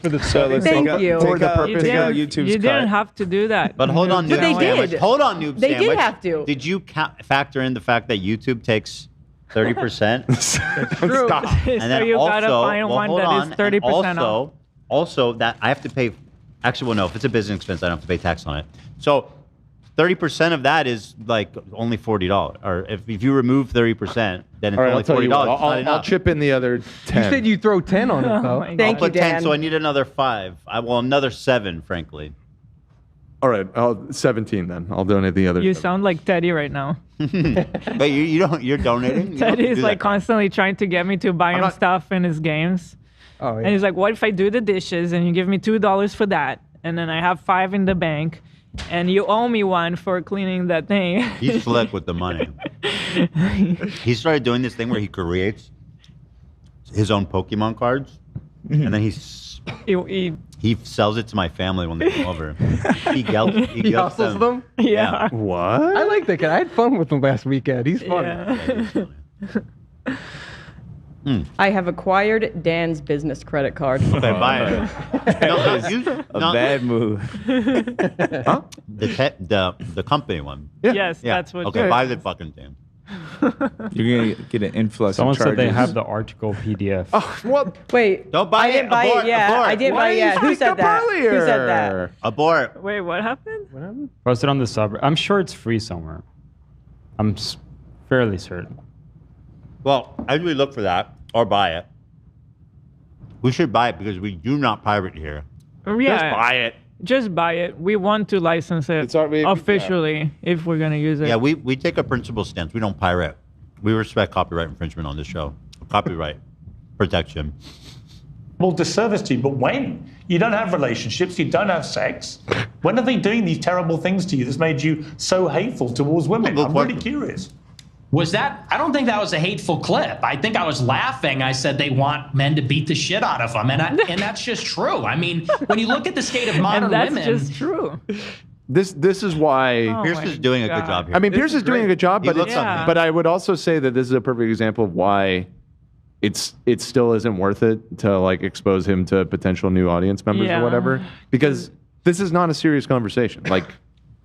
[SPEAKER 7] For the
[SPEAKER 4] So let's
[SPEAKER 8] Thank
[SPEAKER 4] take out,
[SPEAKER 8] you.
[SPEAKER 4] take
[SPEAKER 5] For the
[SPEAKER 4] out,
[SPEAKER 5] purpose
[SPEAKER 4] take out
[SPEAKER 2] You
[SPEAKER 4] YouTube's
[SPEAKER 2] didn't
[SPEAKER 4] cut.
[SPEAKER 2] have to do that.
[SPEAKER 1] But hold on,
[SPEAKER 8] But
[SPEAKER 1] Noob
[SPEAKER 8] they
[SPEAKER 1] Sandwich.
[SPEAKER 8] did.
[SPEAKER 1] Hold on, Noob
[SPEAKER 8] They did
[SPEAKER 1] Sandwich.
[SPEAKER 8] have to.
[SPEAKER 1] Did you factor in the fact that YouTube takes 30%?
[SPEAKER 2] True.
[SPEAKER 5] Stop.
[SPEAKER 2] So
[SPEAKER 1] And then
[SPEAKER 2] you
[SPEAKER 1] also,
[SPEAKER 2] gotta find
[SPEAKER 1] well,
[SPEAKER 2] one
[SPEAKER 1] hold
[SPEAKER 2] that
[SPEAKER 1] on,
[SPEAKER 2] is 30%
[SPEAKER 1] and
[SPEAKER 2] off.
[SPEAKER 1] also that I have to pay. Actually, well, no. If it's a business expense, I don't have to pay tax on it. So 30% of that is like only $40. Or if you remove 30%, then it's
[SPEAKER 5] All right,
[SPEAKER 1] only
[SPEAKER 5] I'll tell you
[SPEAKER 1] $40.
[SPEAKER 5] what.
[SPEAKER 1] It's not
[SPEAKER 5] I'll
[SPEAKER 1] enough.
[SPEAKER 5] chip in the other 10.
[SPEAKER 7] You said you throw 10 on it, though.
[SPEAKER 2] my
[SPEAKER 8] Thank
[SPEAKER 1] I'll put
[SPEAKER 8] you,
[SPEAKER 1] 10,
[SPEAKER 8] Dan.
[SPEAKER 1] so I need another 5. Well, another 7, frankly.
[SPEAKER 5] All right, 17 then. I'll donate the other.
[SPEAKER 2] You sound like Teddy right now.
[SPEAKER 1] But you're donating?
[SPEAKER 2] Teddy is like constantly trying to get me to buy him stuff in his games.
[SPEAKER 7] Oh, yeah.
[SPEAKER 2] And he's like, what if I do the dishes and you give me $2 for that? And then I have $5 in the bank and you owe me $1 for cleaning that thing.
[SPEAKER 1] He's slick with the money. He started doing this thing where he creates his own Pokemon cards and then he sells it to my family when they come over. He
[SPEAKER 7] hustles them?
[SPEAKER 2] Yeah.
[SPEAKER 5] What?
[SPEAKER 7] I like that guy. I had fun with him last weekend. He's funny.
[SPEAKER 2] Yeah.
[SPEAKER 1] He's funny.
[SPEAKER 8] I have acquired Dan's business credit card.
[SPEAKER 1] Okay, buy it.
[SPEAKER 4] A bad move.
[SPEAKER 5] Huh?
[SPEAKER 1] The company one.
[SPEAKER 2] Yes,
[SPEAKER 1] Yeah.
[SPEAKER 2] that's what.
[SPEAKER 1] Okay, buy the fucking thing.
[SPEAKER 4] You're gonna get an influx
[SPEAKER 11] Someone
[SPEAKER 4] of charges.
[SPEAKER 11] said they have the article PDF.
[SPEAKER 5] Oh, what?
[SPEAKER 8] Wait.
[SPEAKER 1] Don't buy
[SPEAKER 8] I didn't
[SPEAKER 1] it.
[SPEAKER 8] buy
[SPEAKER 1] Abort,
[SPEAKER 8] it. Yeah,
[SPEAKER 1] abort.
[SPEAKER 8] I didn't
[SPEAKER 5] Why
[SPEAKER 8] buy it.
[SPEAKER 5] didn't
[SPEAKER 8] Yeah.
[SPEAKER 5] you
[SPEAKER 8] Who
[SPEAKER 5] speak
[SPEAKER 8] said
[SPEAKER 5] up
[SPEAKER 8] that?
[SPEAKER 5] earlier?
[SPEAKER 8] Who said that?
[SPEAKER 1] Abort.
[SPEAKER 2] Wait, what happened?
[SPEAKER 11] Posted on the subreddit. I'm sure it's free somewhere. I'm fairly certain.
[SPEAKER 1] Well, as we look for that or buy it, we should buy it because we do not pirate here.
[SPEAKER 2] Yeah.
[SPEAKER 5] Just buy it.
[SPEAKER 2] Just buy it. We want to license it
[SPEAKER 5] It's already-
[SPEAKER 2] officially if we're going to use it.
[SPEAKER 1] Yeah, we take a principle stance. We don't pirate. We respect copyright infringement on this show. Copyright protection.
[SPEAKER 6] Well, disservice to you, but when? You don't have relationships, you don't have sex. When are they doing these terrible things to you that's made you so hateful towards women?
[SPEAKER 1] Well,
[SPEAKER 6] I'm really curious.
[SPEAKER 3] Was that? I don't think that was a hateful clip. I think I was laughing. I said they want men to beat the shit out of them, and that's just true. I mean, when you look at the state of modern
[SPEAKER 2] and that's
[SPEAKER 3] women,
[SPEAKER 2] just true.
[SPEAKER 5] This is why.
[SPEAKER 2] Oh
[SPEAKER 1] Pierce
[SPEAKER 2] my
[SPEAKER 1] is doing a good
[SPEAKER 2] God.
[SPEAKER 1] job here.
[SPEAKER 5] I mean, Pierce is doing a good job,
[SPEAKER 1] He
[SPEAKER 5] but
[SPEAKER 1] looks
[SPEAKER 5] it's,
[SPEAKER 2] on me.
[SPEAKER 5] but I would also say that this is a perfect example of why it still isn't worth it to like expose him to potential new audience members
[SPEAKER 2] Yeah.
[SPEAKER 5] or whatever, because this is not a serious conversation. Like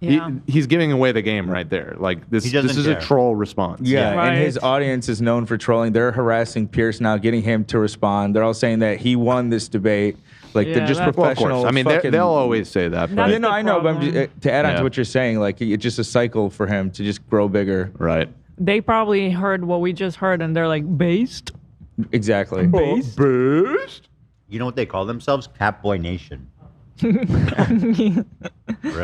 [SPEAKER 2] Yeah.
[SPEAKER 5] he's giving away the game right there. Like this
[SPEAKER 1] He doesn't
[SPEAKER 5] is
[SPEAKER 1] care.
[SPEAKER 5] a troll response.
[SPEAKER 4] Yeah,
[SPEAKER 2] Right.
[SPEAKER 4] and his audience is known for trolling. They're harassing Pierce now, getting him to respond. They're all saying that he won this debate. Like
[SPEAKER 2] Yeah,
[SPEAKER 4] they're just
[SPEAKER 2] that's-
[SPEAKER 5] Well, of
[SPEAKER 4] professional.
[SPEAKER 5] course. I mean,
[SPEAKER 4] fucking-
[SPEAKER 5] they'll always say that.
[SPEAKER 2] That's
[SPEAKER 5] But,
[SPEAKER 4] Yeah, no,
[SPEAKER 2] the
[SPEAKER 4] I know, but
[SPEAKER 2] problem.
[SPEAKER 4] to add on
[SPEAKER 5] Yeah.
[SPEAKER 4] to what you're saying, like it's just a cycle for him to just grow bigger.
[SPEAKER 5] right.
[SPEAKER 2] They probably heard what we just heard and they're like, based?
[SPEAKER 4] Exactly.
[SPEAKER 5] Boost.
[SPEAKER 1] You know what they call themselves? Catboy Nation.
[SPEAKER 5] Do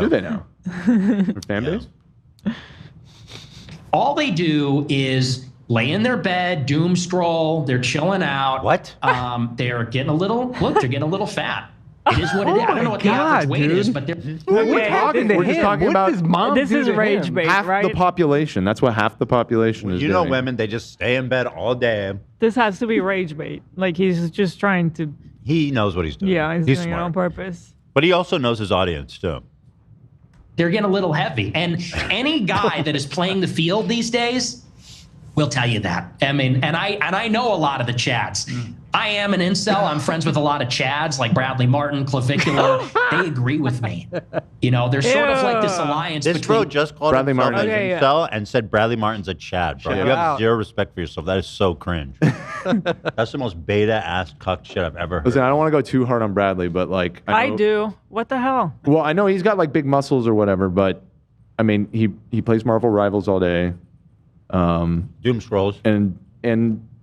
[SPEAKER 5] they now? Their fan base?
[SPEAKER 3] all they do is lay in their bed, doom scroll. They're chilling out.
[SPEAKER 1] What?
[SPEAKER 3] They're getting a little fat. It is what it is. I don't know what the average
[SPEAKER 7] God,
[SPEAKER 3] weight is,
[SPEAKER 7] dude.
[SPEAKER 3] but they're.
[SPEAKER 5] We're just talking about
[SPEAKER 2] This is rage bait,
[SPEAKER 5] half
[SPEAKER 2] right?
[SPEAKER 5] the population. That's what half the population is
[SPEAKER 1] You know
[SPEAKER 5] doing.
[SPEAKER 1] women, they just stay in bed all day.
[SPEAKER 2] This has to be rage bait. Like he's just trying to,
[SPEAKER 1] He knows what he's doing.
[SPEAKER 2] yeah, he's doing it on
[SPEAKER 1] smart.
[SPEAKER 2] purpose.
[SPEAKER 1] But he also knows his audience, too.
[SPEAKER 3] They're getting a little heavy. And any guy that is playing the field these days will tell you that. I mean, and I know a lot of the Chads. I am an incel. I'm friends with a lot of Chads like Bradley Martin, Clavicular. They agree with me. You know, there's sort of like this alliance
[SPEAKER 1] This bro
[SPEAKER 3] between.
[SPEAKER 1] just called
[SPEAKER 5] Bradley
[SPEAKER 1] himself
[SPEAKER 5] Martin.
[SPEAKER 1] an
[SPEAKER 2] Okay, yeah.
[SPEAKER 1] incel and said Bradley Martin's a Chad, bro.
[SPEAKER 7] Shout
[SPEAKER 1] You have
[SPEAKER 7] out.
[SPEAKER 1] zero respect for yourself. That is so cringe. That's the most beta-ass cuck shit I've ever heard.
[SPEAKER 5] Listen, I don't want to go too hard on Bradley, but like
[SPEAKER 2] I
[SPEAKER 5] know-
[SPEAKER 2] do. What the hell?
[SPEAKER 5] Well, I know he's got like big muscles or whatever, but I mean, he plays Marvel Rivals all day,
[SPEAKER 1] Doom scrolls.
[SPEAKER 5] and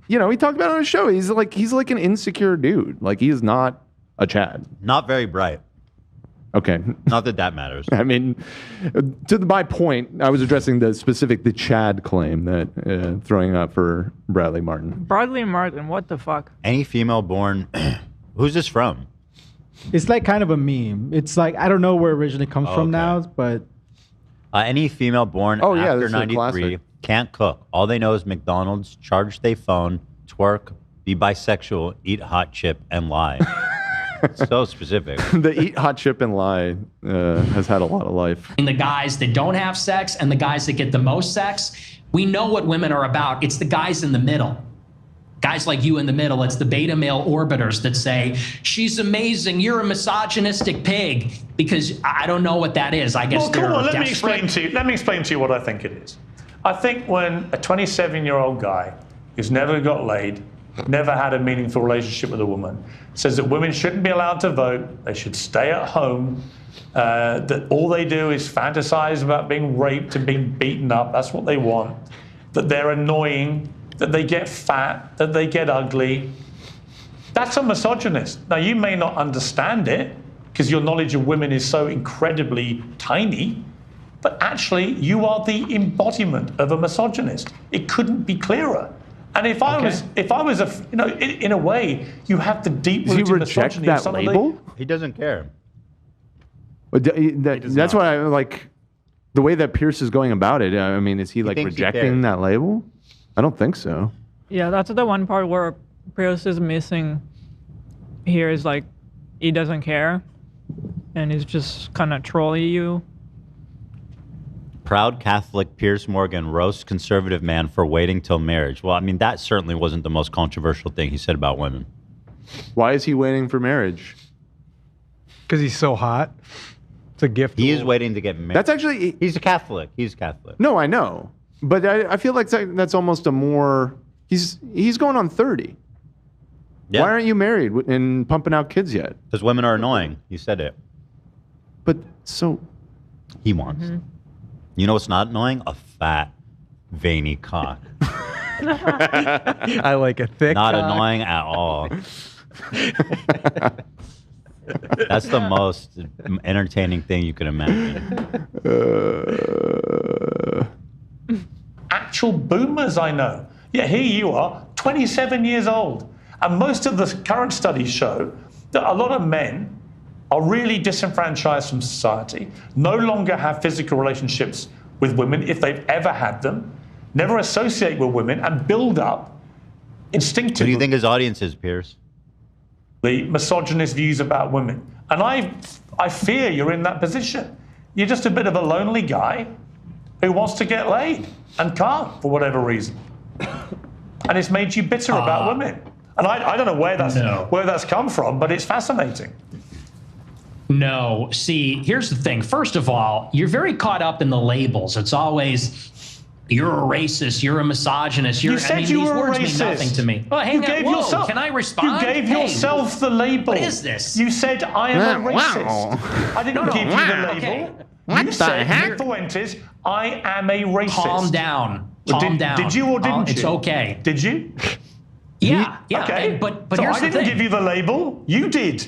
[SPEAKER 5] you know he talked about it on his show. He's like an insecure dude. Like he is not a Chad.
[SPEAKER 1] Not very bright.
[SPEAKER 5] Okay.
[SPEAKER 1] Not that that matters.
[SPEAKER 5] I mean, my point, I was addressing the Chad claim that throwing up for Bradley Martin.
[SPEAKER 2] Bradley Martin, what the fuck?
[SPEAKER 1] Any female born... Who's this from?
[SPEAKER 10] It's like kind of a meme. It's like I don't know where it originally comes from
[SPEAKER 1] Okay.
[SPEAKER 10] now, but
[SPEAKER 1] Any female born
[SPEAKER 5] Oh, yeah,
[SPEAKER 1] after
[SPEAKER 5] this is a
[SPEAKER 1] 93
[SPEAKER 5] classic.
[SPEAKER 1] can't cook. All they know is McDonald's, charge they phone, twerk, be bisexual, eat hot chip, and lie. So specific.
[SPEAKER 5] The eat hot chip and lie has had a lot of life.
[SPEAKER 3] The guys that don't have sex and the guys that get the most sex, we know what women are about. It's the guys in the middle. Guys like you in the middle, it's the beta male orbiters that say, she's amazing, you're a misogynistic pig, because I don't know what that is. I guess
[SPEAKER 6] Well,
[SPEAKER 3] they're
[SPEAKER 6] come on, let me
[SPEAKER 3] desperate.
[SPEAKER 6] explain to you what I think it is. I think when a 27-year-old guy who's never got laid, never had a meaningful relationship with a woman, says that women shouldn't be allowed to vote, they should stay at home, that all they do is fantasize about being raped and being beaten up, that's what they want, that they're annoying, that they get fat, that they get ugly. That's a misogynist. Now, you may not understand it, because your knowledge of women is so incredibly tiny. But actually, you are the embodiment of a misogynist. It couldn't be clearer. And if I was in a way, you have the deep-rooted misogyny of some of the...
[SPEAKER 1] He doesn't care.
[SPEAKER 5] That's why I like the way that Pierce is going about it. I mean, is he like rejecting that label? I don't think so.
[SPEAKER 2] Yeah, that's the one part where Pierce is missing here is like he doesn't care and he's just kind of trolling you.
[SPEAKER 1] Proud Catholic Piers Morgan roasts conservative man for waiting till marriage. Well, I mean, that certainly wasn't the most controversial thing he said about women.
[SPEAKER 5] Why is he waiting for marriage?
[SPEAKER 7] Because he's so hot. It's a gift.
[SPEAKER 1] He is waiting to get married.
[SPEAKER 5] That's actually...
[SPEAKER 1] He's a Catholic. He's Catholic.
[SPEAKER 5] No, I know. But I feel like that's almost a more... He's going on 30.
[SPEAKER 1] Yeah.
[SPEAKER 5] Why aren't you married and pumping out kids yet?
[SPEAKER 1] Because women are annoying. You said it.
[SPEAKER 5] But so...
[SPEAKER 1] He wants. You know what's not annoying? A fat, veiny cock.
[SPEAKER 7] I like a thick
[SPEAKER 1] Not
[SPEAKER 7] cock.
[SPEAKER 1] annoying at all. That's the most entertaining thing you could imagine.
[SPEAKER 6] Actual boomers I know. Yeah, here you are, 27 years old. And most of the current studies show that a lot of men are really disenfranchised from society, no longer have physical relationships with women if they've ever had them, never associate with women, and build up instinctively.
[SPEAKER 1] Who do you think his audience is, Pierce?
[SPEAKER 6] The misogynist views about women. And I fear you're in that position. You're just a bit of a lonely guy who wants to get laid and can't for whatever reason. And it's made you bitter about women. And I don't know where that's come from, but it's fascinating.
[SPEAKER 3] No, see, here's the thing. First of all, you're very caught up in the labels. It's always, you're a racist, you're a misogynist.
[SPEAKER 6] You said you
[SPEAKER 3] these
[SPEAKER 6] were
[SPEAKER 3] words
[SPEAKER 6] a racist.
[SPEAKER 3] mean nothing to me. Oh, hang on, whoa, can I respond?
[SPEAKER 6] You gave yourself the label.
[SPEAKER 3] What is this?
[SPEAKER 6] You said, I am a racist. I didn't give you the label.
[SPEAKER 3] Okay.
[SPEAKER 6] You said, Nick Fuentes, I am a racist.
[SPEAKER 3] Calm down. Calm down.
[SPEAKER 6] Did you or didn't you?
[SPEAKER 3] It's okay.
[SPEAKER 6] Did you?
[SPEAKER 3] Yeah.
[SPEAKER 6] Okay.
[SPEAKER 3] But
[SPEAKER 6] so
[SPEAKER 3] here's
[SPEAKER 6] I
[SPEAKER 3] the
[SPEAKER 6] didn't
[SPEAKER 3] thing.
[SPEAKER 6] give you the label. You did.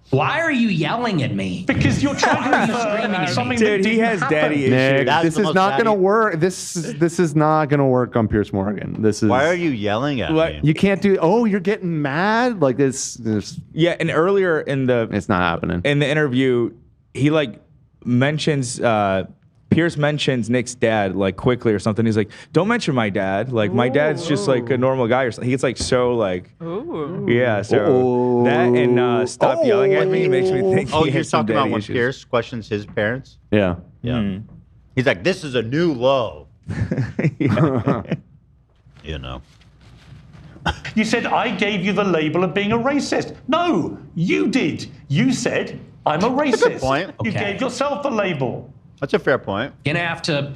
[SPEAKER 3] Why are you yelling at me?
[SPEAKER 6] Because you're trying to
[SPEAKER 3] screaming at me?
[SPEAKER 6] something
[SPEAKER 4] Dude,
[SPEAKER 6] that
[SPEAKER 4] he
[SPEAKER 6] didn't
[SPEAKER 4] has
[SPEAKER 6] happen.
[SPEAKER 4] daddy
[SPEAKER 5] Nick,
[SPEAKER 4] issues.
[SPEAKER 5] this is not going to work. This is not going to work on Piers Morgan. This is.
[SPEAKER 1] Why are you yelling at me?
[SPEAKER 5] You can't do. Oh, you're getting mad like this.
[SPEAKER 4] Yeah, and earlier in the
[SPEAKER 5] It's not happening.
[SPEAKER 4] in the interview, he like mentions Pierce mentions Nick's dad like quickly or something. He's like, "Don't mention my dad. Like my dad's just like a normal guy or something." He gets like so like, yeah. So that and stop yelling at me makes me think.
[SPEAKER 1] Oh,
[SPEAKER 4] he
[SPEAKER 1] you're
[SPEAKER 4] has some
[SPEAKER 1] talking about
[SPEAKER 4] daddy
[SPEAKER 1] when
[SPEAKER 4] issues.
[SPEAKER 1] Pierce questions his parents?
[SPEAKER 5] Yeah.
[SPEAKER 1] Yeah. He's like, this is a new low. You know.
[SPEAKER 6] You said, I gave you the label of being a racist. No, you did. You said, I'm a racist.
[SPEAKER 1] That's a good point.
[SPEAKER 6] You
[SPEAKER 3] Okay.
[SPEAKER 6] gave yourself the label.
[SPEAKER 1] That's a fair point.
[SPEAKER 3] You're gonna have to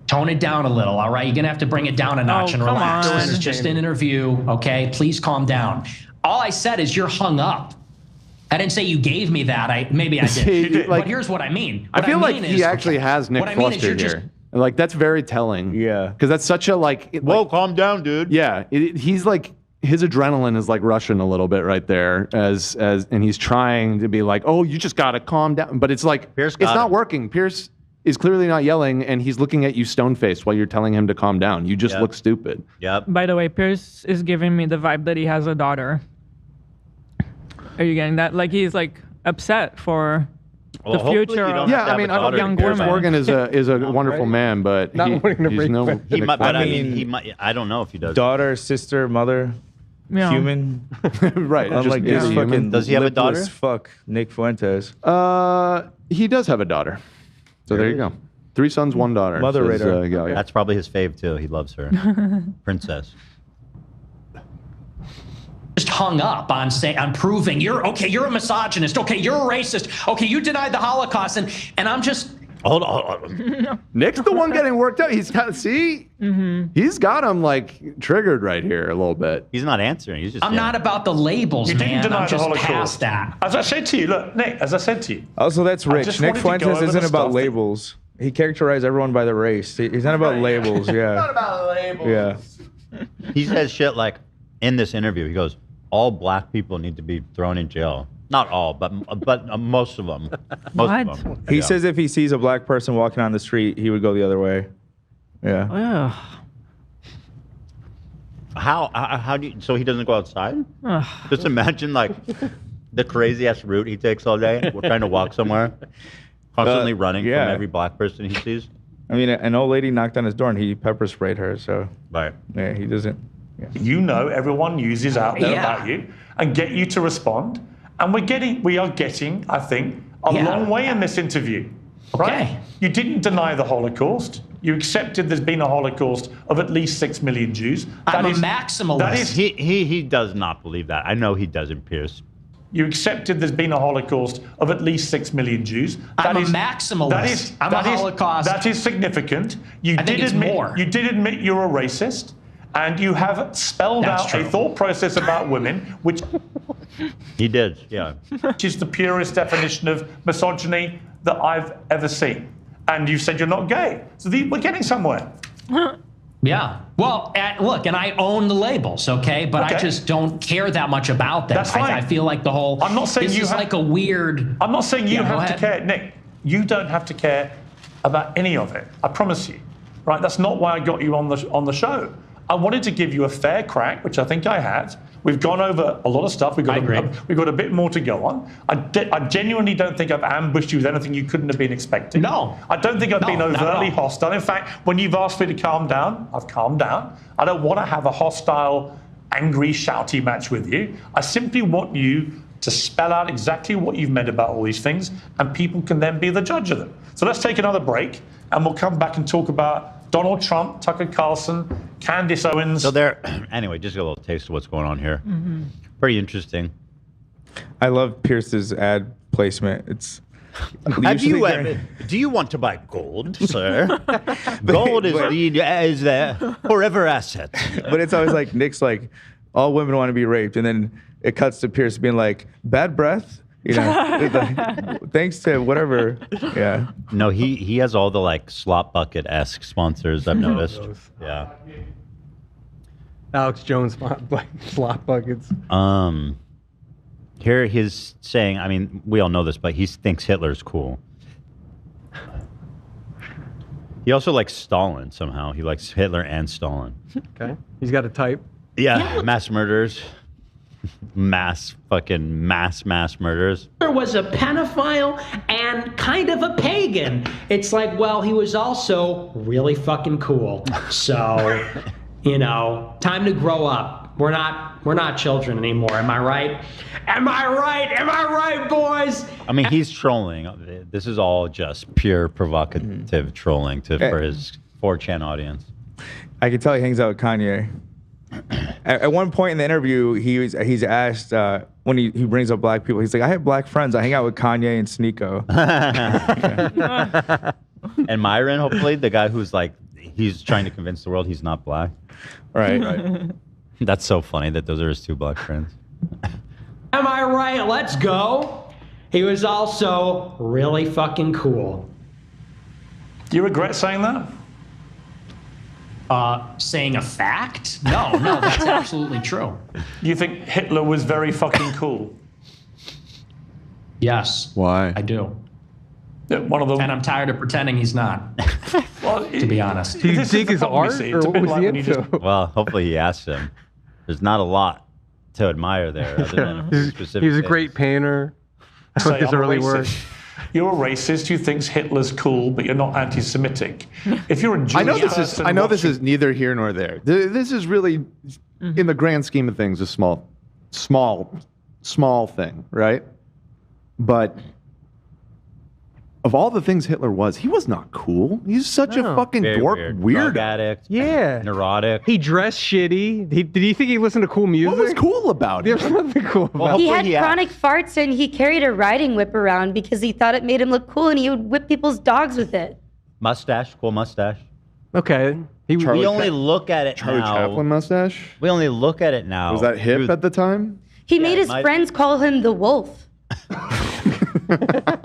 [SPEAKER 3] tone it down a little, all right? You're gonna have to bring it down a notch and
[SPEAKER 2] come
[SPEAKER 3] relax.
[SPEAKER 2] on.
[SPEAKER 3] This is just an interview, okay? Please calm down. All I said is you're hung up. I didn't say you gave me that. Maybe I did.
[SPEAKER 5] See, like-
[SPEAKER 3] but here's what I mean.
[SPEAKER 5] I
[SPEAKER 3] What
[SPEAKER 5] feel like
[SPEAKER 3] mean
[SPEAKER 5] he
[SPEAKER 3] is-
[SPEAKER 5] actually has Nick
[SPEAKER 3] what I mean is
[SPEAKER 5] flustered
[SPEAKER 3] you're
[SPEAKER 5] here. Like that's very telling.
[SPEAKER 4] Yeah.
[SPEAKER 5] Because that's such a like.
[SPEAKER 1] Whoa, calm down, dude.
[SPEAKER 5] Yeah, he's like his adrenaline is like rushing a little bit right there as and he's trying to be like, oh, you just gotta calm down, but it's like
[SPEAKER 1] Pierce
[SPEAKER 5] it's
[SPEAKER 1] got
[SPEAKER 5] not
[SPEAKER 1] him.
[SPEAKER 5] working. Pierce is clearly not yelling, and he's looking at you stone faced while you're telling him to calm down. You just
[SPEAKER 1] Yep.
[SPEAKER 5] look stupid.
[SPEAKER 1] Yep.
[SPEAKER 2] By the way, Pierce is giving me the vibe that he has a daughter. Are you getting that? Like he's like upset for
[SPEAKER 1] Well,
[SPEAKER 2] the
[SPEAKER 1] hopefully
[SPEAKER 2] future
[SPEAKER 1] you don't
[SPEAKER 2] of
[SPEAKER 1] have
[SPEAKER 5] Yeah,
[SPEAKER 1] to
[SPEAKER 5] I
[SPEAKER 1] have
[SPEAKER 5] mean,
[SPEAKER 1] a
[SPEAKER 5] I don't
[SPEAKER 1] daughter
[SPEAKER 2] young
[SPEAKER 5] think
[SPEAKER 1] to care
[SPEAKER 5] Piers
[SPEAKER 2] women.
[SPEAKER 1] about.
[SPEAKER 5] Morgan is a wonderful
[SPEAKER 7] ready.
[SPEAKER 5] man, but
[SPEAKER 7] Not wanting to
[SPEAKER 5] he's
[SPEAKER 7] break
[SPEAKER 5] no.
[SPEAKER 7] that.
[SPEAKER 1] He might, but I
[SPEAKER 4] mean-
[SPEAKER 1] mean, he might. I don't know if he does.
[SPEAKER 4] Daughter, sister, mother,
[SPEAKER 2] Yeah.
[SPEAKER 4] human.
[SPEAKER 5] right.
[SPEAKER 4] Unlike
[SPEAKER 5] just
[SPEAKER 4] this
[SPEAKER 5] is human.
[SPEAKER 4] fucking
[SPEAKER 1] Does he have a daughter?
[SPEAKER 4] lipless fuck Nick Fuentes.
[SPEAKER 5] He does have a daughter. So there you go. 3 sons, 1 daughter.
[SPEAKER 4] Mother
[SPEAKER 5] says,
[SPEAKER 4] radar.
[SPEAKER 5] Galia.
[SPEAKER 1] That's probably his fave too. He loves her. Princess.
[SPEAKER 3] just hung up on saying, I'm proving you're a misogynist. Okay, you're a racist. Okay, you denied the Holocaust. And I'm just,
[SPEAKER 1] Hold on.
[SPEAKER 5] Nick's the one getting worked out. He's got he's got him like triggered right here a little bit.
[SPEAKER 1] He's not answering. He's just.
[SPEAKER 3] I'm not about the labels,
[SPEAKER 6] You didn't
[SPEAKER 3] man.
[SPEAKER 6] deny
[SPEAKER 3] I'm
[SPEAKER 6] the
[SPEAKER 3] just
[SPEAKER 6] Holocaust.
[SPEAKER 3] past that.
[SPEAKER 6] As I said to you, look, Nick, as I said to you,
[SPEAKER 4] Also, that's
[SPEAKER 6] I
[SPEAKER 4] rich.
[SPEAKER 6] just
[SPEAKER 4] Nick
[SPEAKER 6] wanted to go
[SPEAKER 4] Fuentes
[SPEAKER 6] over
[SPEAKER 4] isn't
[SPEAKER 6] the
[SPEAKER 4] about
[SPEAKER 6] stuff that-
[SPEAKER 4] labels. He characterized everyone by the race. He's not about labels. Yeah.
[SPEAKER 5] Not about labels.
[SPEAKER 4] Yeah.
[SPEAKER 1] He says shit like in this interview. He goes, "All black people need to be thrown in jail." Not all, but most of them. Most of them.
[SPEAKER 4] He says if he sees a black person walking on the street, he would go the other way. Yeah.
[SPEAKER 1] How do you? So he doesn't go outside? Just imagine like the crazy ass route he takes all day. We're trying to walk somewhere, constantly running from every black person he sees.
[SPEAKER 4] I mean, an old lady knocked on his door and he pepper sprayed her. So
[SPEAKER 1] right.
[SPEAKER 4] Yeah, he doesn't. Yeah.
[SPEAKER 6] You know, everyone uses out there about you and get you to respond. And we are getting, I think, a long way in this interview. Right?
[SPEAKER 3] Okay.
[SPEAKER 6] You didn't deny the Holocaust. You accepted there's been a Holocaust of at least 6 million Jews.
[SPEAKER 3] I'm a maximalist.
[SPEAKER 6] That is,
[SPEAKER 1] he does not believe that. I know he doesn't, Pierce.
[SPEAKER 6] You accepted there's been a Holocaust of at least 6 million Jews.
[SPEAKER 3] I'm a maximalist. I'm a Holocaust.
[SPEAKER 6] That is significant. You did admit you're a racist. And you have spelled out a thought process about women, which
[SPEAKER 1] he did, yeah.
[SPEAKER 6] Which is the purest definition of misogyny that I've ever seen. And you said you're not gay, so we're getting somewhere.
[SPEAKER 3] Yeah. Well, look, and I own the labels, okay? But I just don't care that much about them.
[SPEAKER 6] That's fine.
[SPEAKER 3] I feel like the whole.
[SPEAKER 6] I'm not saying
[SPEAKER 3] this is like a weird.
[SPEAKER 6] I'm not saying you have to care, Nick. You don't have to care about any of it. I promise you. Right? That's not why I got you on the show. I wanted to give you a fair crack, which I think I had. We've gone over a lot of stuff. We've got a bit more to go on. I genuinely don't think I've ambushed you with anything you couldn't have been expecting.
[SPEAKER 3] No.
[SPEAKER 6] I don't think I've been overtly hostile. In fact, when you've asked me to calm down, I've calmed down. I don't want to have a hostile, angry, shouty match with you. I simply want you to spell out exactly what you've meant about all these things, and people can then be the judge of them. So let's take another break, and we'll come back and talk about Donald Trump, Tucker Carlson, Candace Owens.
[SPEAKER 1] So anyway, just a little taste of what's going on here. Mm-hmm. Pretty interesting.
[SPEAKER 4] I love Pierce's ad placement. It's.
[SPEAKER 1] Do you want to buy gold, sir? Gold is the forever asset.
[SPEAKER 4] But it's always like Nick's like, all women want to be raped, and then it cuts to Pierce being like, bad breath. You know, thanks to whatever. Yeah.
[SPEAKER 1] No, he has all the like slop bucket-esque sponsors I've noticed. Yeah.
[SPEAKER 7] Alex Jones slop buckets.
[SPEAKER 1] Here he's saying, I mean, we all know this, but he thinks Hitler's cool. He also likes Stalin somehow. He likes Hitler and Stalin.
[SPEAKER 7] Okay. He's got a type.
[SPEAKER 1] Yeah, mass murders. Mass murders.
[SPEAKER 12] Hitler was a pedophile and kind of a pagan. It's like, well, he was also really fucking cool. So, you know, time to grow up. We're not children anymore. Am I right? Am I right? Am I right, boys?
[SPEAKER 1] I mean, he's trolling. This is all just pure provocative trolling for his 4chan audience.
[SPEAKER 4] I can tell he hangs out with Kanye. At one point in the interview, he's asked when he brings up black people, he's like, I have black friends. I hang out with Kanye and Sneeko.
[SPEAKER 1] And Myron, hopefully, the guy who's like, he's trying to convince the world he's not black.
[SPEAKER 4] Right.
[SPEAKER 1] That's so funny that those are his two black friends.
[SPEAKER 12] Am I right? Let's go. He was also really fucking cool.
[SPEAKER 6] Do you regret saying that?
[SPEAKER 3] Saying a fact? No, that's absolutely true.
[SPEAKER 6] You think Hitler was very fucking cool?
[SPEAKER 3] Yes.
[SPEAKER 5] Why?
[SPEAKER 3] I do.
[SPEAKER 6] One of them.
[SPEAKER 3] And I'm tired of pretending he's not.
[SPEAKER 6] Well,
[SPEAKER 3] to be honest.
[SPEAKER 7] Do you dig his art, or what was he into?
[SPEAKER 1] Well, hopefully he asked him. There's not a lot to admire there, other than specific.
[SPEAKER 7] He's a great painter. I like his early work.
[SPEAKER 6] You're a racist who thinks Hitler's cool, but you're not anti-Semitic. If you're a Jewish
[SPEAKER 5] I know this is neither here nor there. This is really, in the grand scheme of things, a small thing, right? But of all the things Hitler was, he was not cool. He's such a fucking dork, weird
[SPEAKER 1] addict.
[SPEAKER 7] Yeah.
[SPEAKER 1] Neurotic.
[SPEAKER 7] He dressed shitty. Did he think he listened to cool music?
[SPEAKER 5] What was cool about it?
[SPEAKER 7] There's nothing cool about
[SPEAKER 9] it. He had chronic farts and he carried a riding whip around because he thought it made him look cool and he would whip people's dogs with it.
[SPEAKER 1] Mustache, cool mustache.
[SPEAKER 7] Okay.
[SPEAKER 1] We only look at it
[SPEAKER 5] Charlie
[SPEAKER 1] now.
[SPEAKER 5] Chaplin mustache?
[SPEAKER 1] We only look at it now.
[SPEAKER 5] Was that hip at the time?
[SPEAKER 9] He made his friends call him the wolf.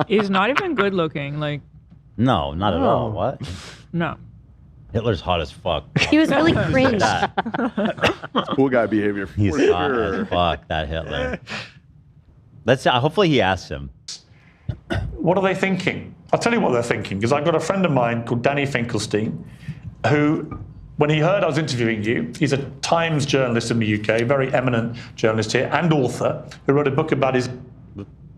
[SPEAKER 2] He's not even good looking. Like,
[SPEAKER 1] no, not at all. What?
[SPEAKER 2] No.
[SPEAKER 1] Hitler's hot as fuck.
[SPEAKER 9] He was really cringe.
[SPEAKER 5] Cool guy behavior.
[SPEAKER 1] He's hot as fuck, that Hitler. Hopefully he asks him.
[SPEAKER 6] What are they thinking? I'll tell you what they're thinking, because I've got a friend of mine called Danny Finkelstein, who, when he heard I was interviewing you, he's a Times journalist in the UK, very eminent journalist here, and author, who wrote a book about his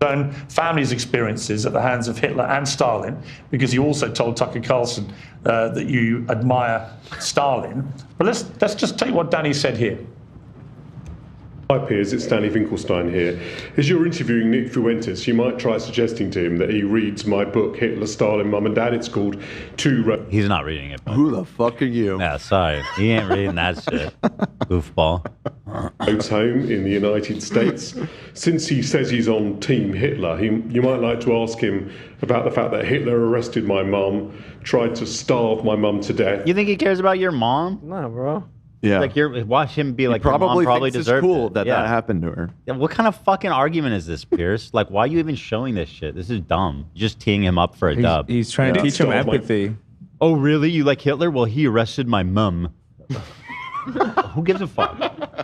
[SPEAKER 6] own family's experiences at the hands of Hitler and Stalin, because you also told Tucker Carlson that you admire Stalin. But let's just take what Danny said here.
[SPEAKER 13] Hi Piers, it's Danny Finkelstein here. As you're interviewing Nick Fuentes, you might try suggesting to him that he reads my book, Hitler, Stalin, Mum and Dad. It's called
[SPEAKER 1] He's not reading it.
[SPEAKER 5] Who the fuck are you?
[SPEAKER 1] Yeah, sorry. He ain't reading that shit. Goofball.
[SPEAKER 13] Roads Home in the United States. Since he says he's on Team Hitler, you might like to ask him about the fact that Hitler arrested my mum, tried to starve my mum to death.
[SPEAKER 1] You think he cares about your mom?
[SPEAKER 7] No, bro.
[SPEAKER 5] Yeah.
[SPEAKER 1] Like watch him be like,
[SPEAKER 5] probably
[SPEAKER 1] your mom probably
[SPEAKER 5] thinks it's
[SPEAKER 1] deserved
[SPEAKER 5] cool
[SPEAKER 1] it.
[SPEAKER 5] that happened to her.
[SPEAKER 1] Yeah, what kind of fucking argument is this, Pierce? Like, why are you even showing this shit? This is dumb. You're just teeing him up for a dub.
[SPEAKER 4] He's trying to teach him empathy.
[SPEAKER 1] Oh, really? You like Hitler? Well, he arrested my mum. Who gives a fuck?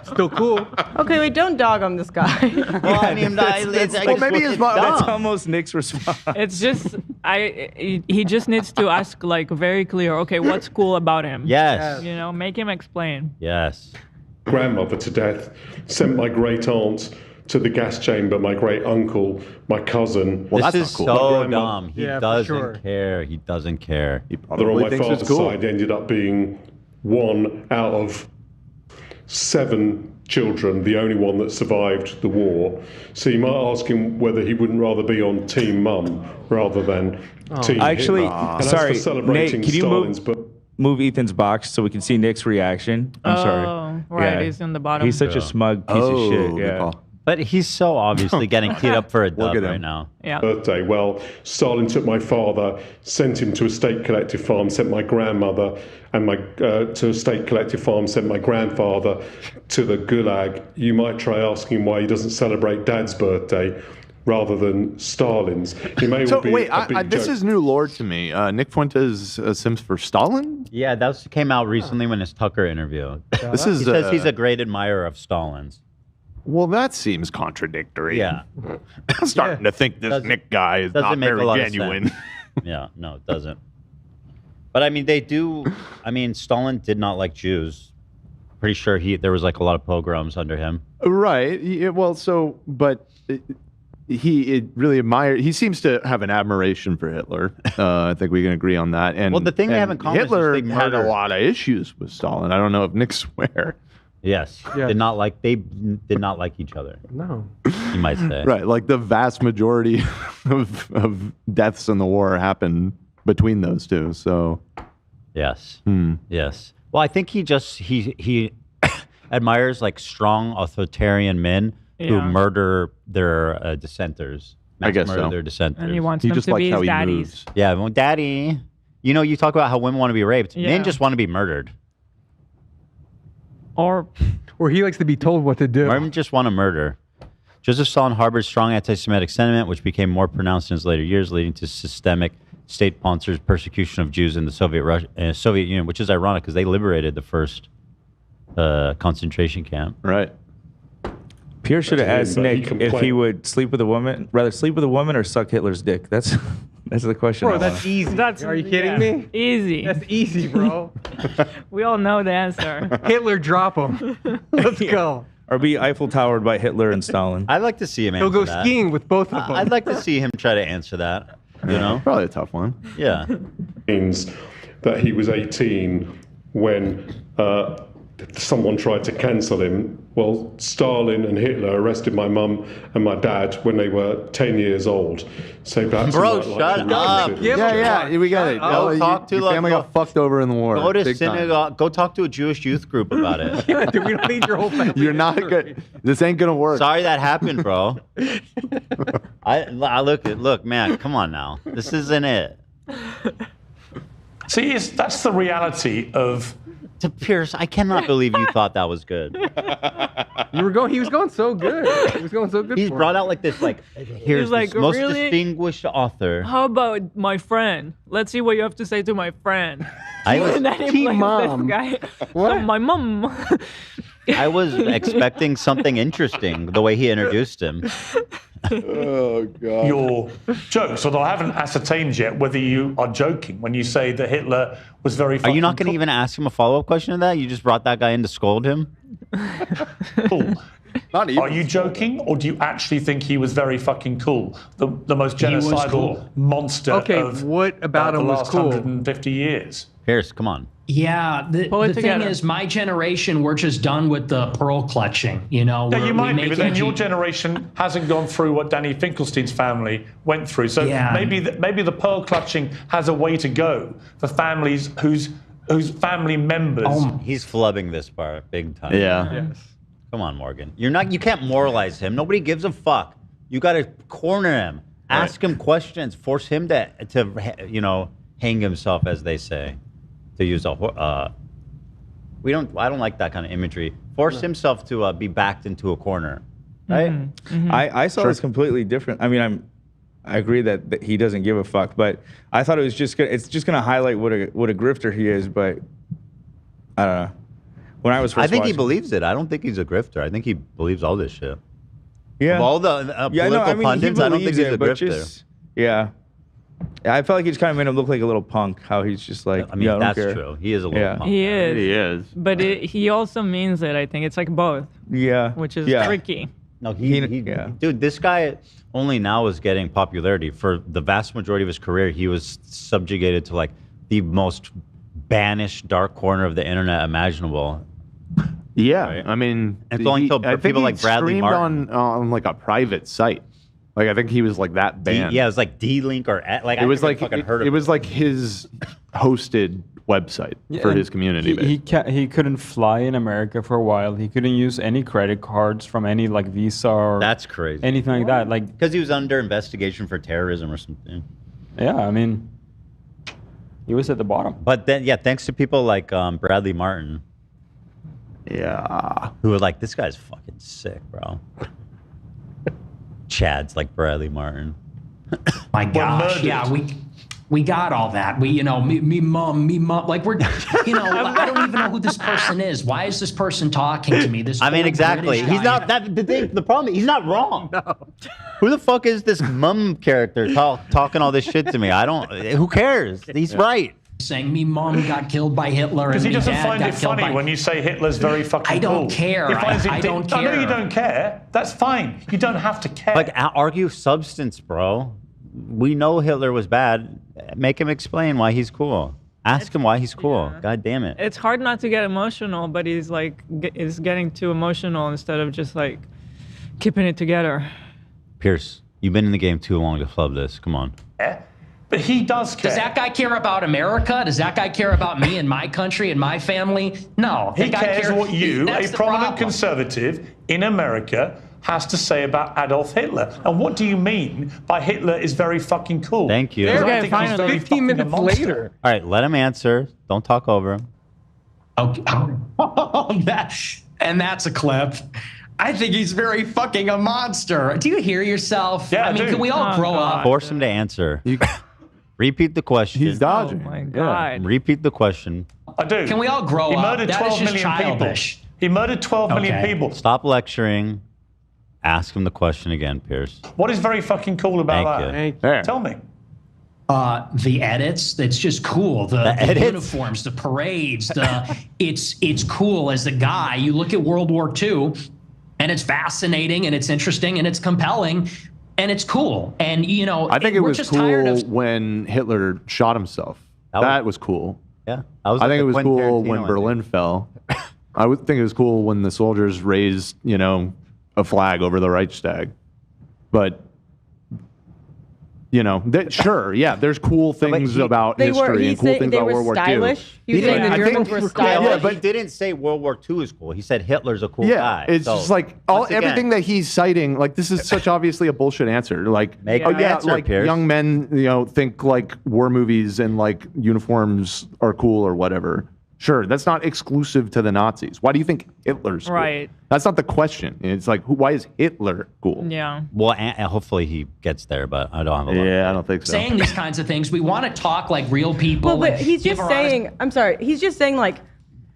[SPEAKER 7] Still cool.
[SPEAKER 8] Okay, wait, don't dog on this guy.
[SPEAKER 1] Well, I mean,
[SPEAKER 4] that's almost Nick's response.
[SPEAKER 2] It's just he just needs to ask like very clear. Okay, what's cool about him?
[SPEAKER 1] Yes.
[SPEAKER 2] You know, make him explain.
[SPEAKER 1] Yes.
[SPEAKER 13] Grandmother to death, sent my great aunt to the gas chamber, my great uncle, my cousin.
[SPEAKER 1] This is so dumb. He
[SPEAKER 7] Yeah, for
[SPEAKER 1] doesn't
[SPEAKER 7] sure.
[SPEAKER 1] care. He doesn't care.
[SPEAKER 5] He
[SPEAKER 13] Brother on
[SPEAKER 5] probably
[SPEAKER 13] my
[SPEAKER 5] thinks it's
[SPEAKER 13] father's
[SPEAKER 5] cool.
[SPEAKER 13] side ended up being 1 out of 7 children, the only one that survived the war. So you might ask him whether he wouldn't rather be on Team Mum rather than Team
[SPEAKER 4] Actually,
[SPEAKER 13] Hitler. And as
[SPEAKER 4] sorry,
[SPEAKER 13] for celebrating
[SPEAKER 4] Nate, can you
[SPEAKER 13] Stalin's book,
[SPEAKER 4] move Ethan's box so we can see Nick's reaction? I'm sorry.
[SPEAKER 2] Right,
[SPEAKER 4] Yeah.
[SPEAKER 2] he's in the bottom.
[SPEAKER 4] He's such a smug piece of shit.
[SPEAKER 5] good
[SPEAKER 4] Yeah.
[SPEAKER 5] call.
[SPEAKER 1] But he's so obviously getting teed up for a dub
[SPEAKER 5] at
[SPEAKER 1] right
[SPEAKER 5] him.
[SPEAKER 1] now.
[SPEAKER 2] Yeah.
[SPEAKER 13] birthday. Well, Stalin took my father, sent him to a state collective farm, sent my grandmother and to a state collective farm, sent my grandfather to the Gulag. You might try asking him why he doesn't celebrate Dad's birthday rather than Stalin's. He may
[SPEAKER 5] So
[SPEAKER 13] well be
[SPEAKER 5] wait,
[SPEAKER 13] a big
[SPEAKER 5] this
[SPEAKER 13] joke.
[SPEAKER 5] is new lore to me. Nick Fuentes Sims for Stalin?
[SPEAKER 1] Yeah, that came out recently when his Tucker interview.
[SPEAKER 5] This is
[SPEAKER 1] He says he's a great admirer of Stalin's.
[SPEAKER 5] well, that seems contradictory.
[SPEAKER 1] Yeah.
[SPEAKER 5] I'm starting to think this Nick guy is not
[SPEAKER 1] make a
[SPEAKER 5] very
[SPEAKER 1] lot of
[SPEAKER 5] genuine.
[SPEAKER 1] sense. Yeah, no, it doesn't. But I mean, they do. I mean, Stalin did not like Jews. Pretty sure there was like a lot of pogroms under him.
[SPEAKER 5] Right. He really admired. He seems to have an admiration for Hitler. I think we can agree on that. And
[SPEAKER 1] Well, the thing they have in common is just
[SPEAKER 5] Hitler
[SPEAKER 1] they
[SPEAKER 5] had a
[SPEAKER 1] murder.
[SPEAKER 5] lot of issues with Stalin. I don't know if Nick swear.
[SPEAKER 1] Yes,
[SPEAKER 7] Yeah.
[SPEAKER 1] they did not like each other.
[SPEAKER 7] No.
[SPEAKER 1] You might say.
[SPEAKER 5] Right. Like the vast majority of deaths in the war happened between those two. So
[SPEAKER 1] Yes. Yes. Well, I think he admires like strong authoritarian men who
[SPEAKER 2] Yeah.
[SPEAKER 1] murder their dissenters.
[SPEAKER 5] I guess
[SPEAKER 1] murder
[SPEAKER 5] so.
[SPEAKER 1] their dissenters.
[SPEAKER 2] And he wants
[SPEAKER 5] he
[SPEAKER 2] them
[SPEAKER 5] just
[SPEAKER 2] to
[SPEAKER 5] likes
[SPEAKER 2] be
[SPEAKER 5] how
[SPEAKER 2] his
[SPEAKER 5] he
[SPEAKER 2] daddies.
[SPEAKER 5] moves.
[SPEAKER 1] Yeah, well, daddy. You know, you talk about how women want to be raped.
[SPEAKER 2] Yeah.
[SPEAKER 1] Men just want to be murdered.
[SPEAKER 2] Or
[SPEAKER 7] He likes to be told what to do.
[SPEAKER 1] Women just want to murder. Joseph Stalin harbored strong anti-Semitic sentiment, which became more pronounced in his later years, leading to systemic state-sponsored persecution of Jews in the Soviet Union, which is ironic because they liberated the first concentration camp.
[SPEAKER 5] Right.
[SPEAKER 4] Pierre should have
[SPEAKER 13] That's
[SPEAKER 4] asked
[SPEAKER 13] him, but he
[SPEAKER 4] Nick if
[SPEAKER 13] complained.
[SPEAKER 4] he would sleep with a woman, rather sleep with a woman or suck Hitler's dick. That's the question.
[SPEAKER 7] Bro,
[SPEAKER 4] I
[SPEAKER 7] that's
[SPEAKER 4] want.
[SPEAKER 7] easy. Are you kidding me?
[SPEAKER 2] Easy.
[SPEAKER 7] That's easy, bro.
[SPEAKER 2] We all know the answer.
[SPEAKER 7] Hitler, drop him. Let's go.
[SPEAKER 4] Or be Eiffel Towered by Hitler and Stalin.
[SPEAKER 1] I'd like to see him
[SPEAKER 7] He'll
[SPEAKER 1] answer
[SPEAKER 7] go
[SPEAKER 1] that.
[SPEAKER 7] skiing with both of them.
[SPEAKER 1] I'd like to see him try to answer that. You know?
[SPEAKER 5] Probably a tough one.
[SPEAKER 1] Yeah.
[SPEAKER 13] means that he was 18 when someone tried to cancel him. Well, Stalin and Hitler arrested my mum and my dad when they were 10 years old. So perhaps
[SPEAKER 1] Bro,
[SPEAKER 13] he might
[SPEAKER 1] shut
[SPEAKER 13] like to
[SPEAKER 1] up.
[SPEAKER 13] reconsider.
[SPEAKER 5] Yeah, we got it.
[SPEAKER 1] Go talk to,
[SPEAKER 5] your
[SPEAKER 1] like,
[SPEAKER 5] family got fucked over in the war.
[SPEAKER 1] Go to
[SPEAKER 5] Big time.
[SPEAKER 1] synagogue. Go talk to a Jewish youth group about it.
[SPEAKER 7] Yeah, dude, we don't need your whole family.
[SPEAKER 5] You're not good. This ain't gonna work.
[SPEAKER 1] Sorry that happened, bro. I look, man. Come on now. This isn't it.
[SPEAKER 6] See, that's the reality of.
[SPEAKER 1] To Pierce, I cannot believe you thought that was good.
[SPEAKER 7] He was going so good. He was going so good.
[SPEAKER 1] He's
[SPEAKER 7] for
[SPEAKER 1] brought
[SPEAKER 7] him.
[SPEAKER 1] out like this, like here's
[SPEAKER 2] like,
[SPEAKER 1] this most
[SPEAKER 2] really?
[SPEAKER 1] distinguished author.
[SPEAKER 2] How about my friend? Let's see what you have to say to my friend.
[SPEAKER 1] I was,
[SPEAKER 2] And then he
[SPEAKER 7] Team
[SPEAKER 2] plays
[SPEAKER 7] mom.
[SPEAKER 2] This guy.
[SPEAKER 7] What?
[SPEAKER 2] So my mom.
[SPEAKER 1] I was expecting something interesting the way he introduced him,
[SPEAKER 5] Oh God.
[SPEAKER 6] your jokes, although I haven't ascertained yet whether you are joking when you say that Hitler was very
[SPEAKER 1] Are you not going to
[SPEAKER 6] cool.
[SPEAKER 1] even ask him a follow-up question to that? You just brought that guy in to scold him?
[SPEAKER 6] Cool.
[SPEAKER 5] Not even
[SPEAKER 6] Are you joking, or do you actually think he was very fucking cool? The most genocidal monster of
[SPEAKER 7] what about
[SPEAKER 6] the
[SPEAKER 7] him was
[SPEAKER 6] last
[SPEAKER 7] cool?
[SPEAKER 6] 150 years?
[SPEAKER 1] Pierce, come on.
[SPEAKER 12] Yeah, the thing
[SPEAKER 2] together.
[SPEAKER 12] is, my generation, we're just done with the pearl clutching. You know,
[SPEAKER 6] Yeah, you
[SPEAKER 12] we
[SPEAKER 6] might be,
[SPEAKER 12] make
[SPEAKER 6] but then
[SPEAKER 12] edgy-
[SPEAKER 6] your generation hasn't gone through what Danny Finkelstein's family went through. So
[SPEAKER 12] Yeah.
[SPEAKER 6] maybe the pearl clutching has a way to go for families whose family members.
[SPEAKER 1] He's flubbing this part big time.
[SPEAKER 5] Yeah.
[SPEAKER 7] Yes.
[SPEAKER 1] Come on, Morgan. You can't moralize him. Nobody gives a fuck. You got to corner him. Ask him questions. Force him to hang himself, as they say. To use I don't like that kind of imagery. Force himself to be backed into a corner, right?
[SPEAKER 4] I saw this completely different. I mean, I agree that he doesn't give a fuck, but I thought it's just gonna highlight what a grifter he is. But I don't know. When I was first
[SPEAKER 1] I think he
[SPEAKER 4] watching-
[SPEAKER 1] believes it. I don't think he's a grifter. I think he believes all this shit.
[SPEAKER 4] Yeah.
[SPEAKER 1] Of all the political pundits, I don't think he's a
[SPEAKER 4] but
[SPEAKER 1] grifter.
[SPEAKER 4] Yeah. I felt like he just kind of made him look like a little punk. How he's just like,
[SPEAKER 1] I mean,
[SPEAKER 4] yeah, I don't
[SPEAKER 1] that's
[SPEAKER 4] care.
[SPEAKER 1] true. He is a little punk.
[SPEAKER 2] He is.
[SPEAKER 5] He is.
[SPEAKER 2] But he also means it. I think it's like both.
[SPEAKER 4] Yeah.
[SPEAKER 2] Which is
[SPEAKER 4] Yeah.
[SPEAKER 2] tricky.
[SPEAKER 1] No,
[SPEAKER 4] Yeah.
[SPEAKER 1] dude, this guy only now is getting popularity. For the vast majority of his career, he was subjugated to like the most banished dark corner of the internet imaginable.
[SPEAKER 5] Yeah,
[SPEAKER 1] Right.
[SPEAKER 5] I mean,
[SPEAKER 1] It's only until
[SPEAKER 5] I think
[SPEAKER 1] people
[SPEAKER 5] he
[SPEAKER 1] like Bradley
[SPEAKER 5] streamed
[SPEAKER 1] Martin.
[SPEAKER 5] on like a private site. Like I think he was like that banned.
[SPEAKER 1] Yeah, it was like D-Link or like
[SPEAKER 5] it was
[SPEAKER 1] I
[SPEAKER 5] like
[SPEAKER 1] fucking heard of
[SPEAKER 5] it was like his hosted website for
[SPEAKER 11] and
[SPEAKER 5] his community.
[SPEAKER 11] He couldn't fly in America for a while. He couldn't use any credit cards from any like Visa or
[SPEAKER 1] That's crazy.
[SPEAKER 11] anything like that. Like,
[SPEAKER 1] Because he was under investigation for terrorism or something.
[SPEAKER 11] yeah, I mean, he was at the bottom.
[SPEAKER 1] But then, yeah, thanks to people like Bradley Martin,
[SPEAKER 5] Yeah.
[SPEAKER 1] who were like, this guy's fucking sick, bro. Chad's like Bradley Martin.
[SPEAKER 12] My gosh, yeah, we got all that. Me mom, like we're, I don't even know who this person is. Why is this person talking to me? This
[SPEAKER 1] I mean,
[SPEAKER 12] old
[SPEAKER 1] exactly.
[SPEAKER 12] British
[SPEAKER 1] He's
[SPEAKER 12] guy.
[SPEAKER 1] not that. The problem. He's not wrong. No. Who the fuck is this mum character talking all this shit to me? I don't. Who cares? He's right.
[SPEAKER 12] Saying me mom got killed by Hitler
[SPEAKER 6] Because
[SPEAKER 12] and
[SPEAKER 6] he
[SPEAKER 12] me
[SPEAKER 6] doesn't
[SPEAKER 12] dad
[SPEAKER 6] find
[SPEAKER 12] got
[SPEAKER 6] it
[SPEAKER 12] killed
[SPEAKER 6] funny
[SPEAKER 12] by...
[SPEAKER 6] when you say Hitler's very fucking
[SPEAKER 12] I don't
[SPEAKER 6] cool.
[SPEAKER 12] care.
[SPEAKER 6] He finds it
[SPEAKER 12] I don't
[SPEAKER 6] I know
[SPEAKER 12] care.
[SPEAKER 6] you don't care. That's fine. You don't have to care.
[SPEAKER 1] Like argue substance, bro. We know Hitler was bad. Make him explain why he's cool. Ask him why he's cool. God damn it.
[SPEAKER 2] It's hard not to get emotional, but he's like is getting too emotional instead of just like keeping it together.
[SPEAKER 1] Pierce, you've been in the game too long to flub this. Come on.
[SPEAKER 6] But he does care.
[SPEAKER 12] Does that guy care about America? Does that guy care about me and my country and my family? No.
[SPEAKER 6] He
[SPEAKER 12] That guy
[SPEAKER 6] cares what you,
[SPEAKER 12] That's
[SPEAKER 6] a
[SPEAKER 12] the
[SPEAKER 6] prominent
[SPEAKER 12] problem.
[SPEAKER 6] conservative in America, has to say about Adolf Hitler. And what do you mean by Hitler is very fucking cool?
[SPEAKER 1] Thank you.
[SPEAKER 6] Because I
[SPEAKER 2] Okay,
[SPEAKER 6] think he's
[SPEAKER 2] finally.
[SPEAKER 6] very
[SPEAKER 7] 15
[SPEAKER 6] fucking a
[SPEAKER 7] minutes
[SPEAKER 6] monster.
[SPEAKER 7] later.
[SPEAKER 1] All right, let him answer. Don't talk over him.
[SPEAKER 12] Okay. And that's a clip. I think he's very fucking a monster. Do you hear yourself?
[SPEAKER 6] Yeah,
[SPEAKER 12] I mean,
[SPEAKER 6] I do.
[SPEAKER 12] can we all
[SPEAKER 2] Oh,
[SPEAKER 12] grow
[SPEAKER 2] God.
[SPEAKER 12] up?
[SPEAKER 1] Force him to answer. Repeat the question.
[SPEAKER 5] He's dodging.
[SPEAKER 2] Oh my
[SPEAKER 5] Yeah.
[SPEAKER 2] God.
[SPEAKER 1] Repeat the question.
[SPEAKER 6] I do.
[SPEAKER 12] Can we all grow
[SPEAKER 6] He
[SPEAKER 12] up?
[SPEAKER 6] murdered
[SPEAKER 12] That is
[SPEAKER 6] 12
[SPEAKER 12] just
[SPEAKER 6] million
[SPEAKER 12] childish.
[SPEAKER 6] people. He murdered 12 million
[SPEAKER 12] Okay.
[SPEAKER 6] people.
[SPEAKER 1] Stop lecturing. Ask him the question again, Pierce.
[SPEAKER 6] What is very fucking cool about
[SPEAKER 1] Thank
[SPEAKER 6] that?
[SPEAKER 1] you.
[SPEAKER 7] Thank
[SPEAKER 5] There.
[SPEAKER 6] Tell me.
[SPEAKER 12] The edits, it's just cool. The
[SPEAKER 1] edits?
[SPEAKER 12] uniforms, the parades, it's cool as a guy. You look at World War II, and it's fascinating, and it's interesting, and it's compelling, and it's cool. And
[SPEAKER 5] I think it
[SPEAKER 12] we're
[SPEAKER 5] was
[SPEAKER 12] just tired
[SPEAKER 5] cool
[SPEAKER 12] of
[SPEAKER 5] when Hitler shot himself. That was cool.
[SPEAKER 1] Yeah.
[SPEAKER 5] I think it was cool when Berlin fell. I would think it was cool when the soldiers raised, a flag over the Reichstag. But, sure, yeah, there's cool things about history and cool things about World War II.
[SPEAKER 8] stylish. He was saying the
[SPEAKER 5] I
[SPEAKER 8] Germans
[SPEAKER 5] think-
[SPEAKER 8] were stylish.
[SPEAKER 1] Yeah, but he didn't say World War II is cool. He said Hitler's a cool guy.
[SPEAKER 5] It's
[SPEAKER 1] So,
[SPEAKER 5] just like
[SPEAKER 1] once again,
[SPEAKER 5] everything that he's citing. Like this is such obviously a bullshit answer. Like,
[SPEAKER 1] Make
[SPEAKER 5] oh
[SPEAKER 1] an
[SPEAKER 5] yeah,
[SPEAKER 1] answer,
[SPEAKER 5] like
[SPEAKER 1] Pierce.
[SPEAKER 5] young men, think like war movies and like uniforms are cool or whatever. Sure, that's not exclusive to the Nazis. Why do you think Hitler's cool?
[SPEAKER 2] Right.
[SPEAKER 5] That's not the question. It's like, why is Hitler cool?
[SPEAKER 2] Yeah.
[SPEAKER 1] Well, and hopefully he gets there, but I don't have a lot.
[SPEAKER 5] Yeah, I don't think so.
[SPEAKER 12] saying these kinds of things. We want to talk like real people.
[SPEAKER 8] Well, but
[SPEAKER 12] and
[SPEAKER 8] he's
[SPEAKER 12] give
[SPEAKER 8] just
[SPEAKER 12] our honest-
[SPEAKER 8] saying. I'm sorry. He's just saying like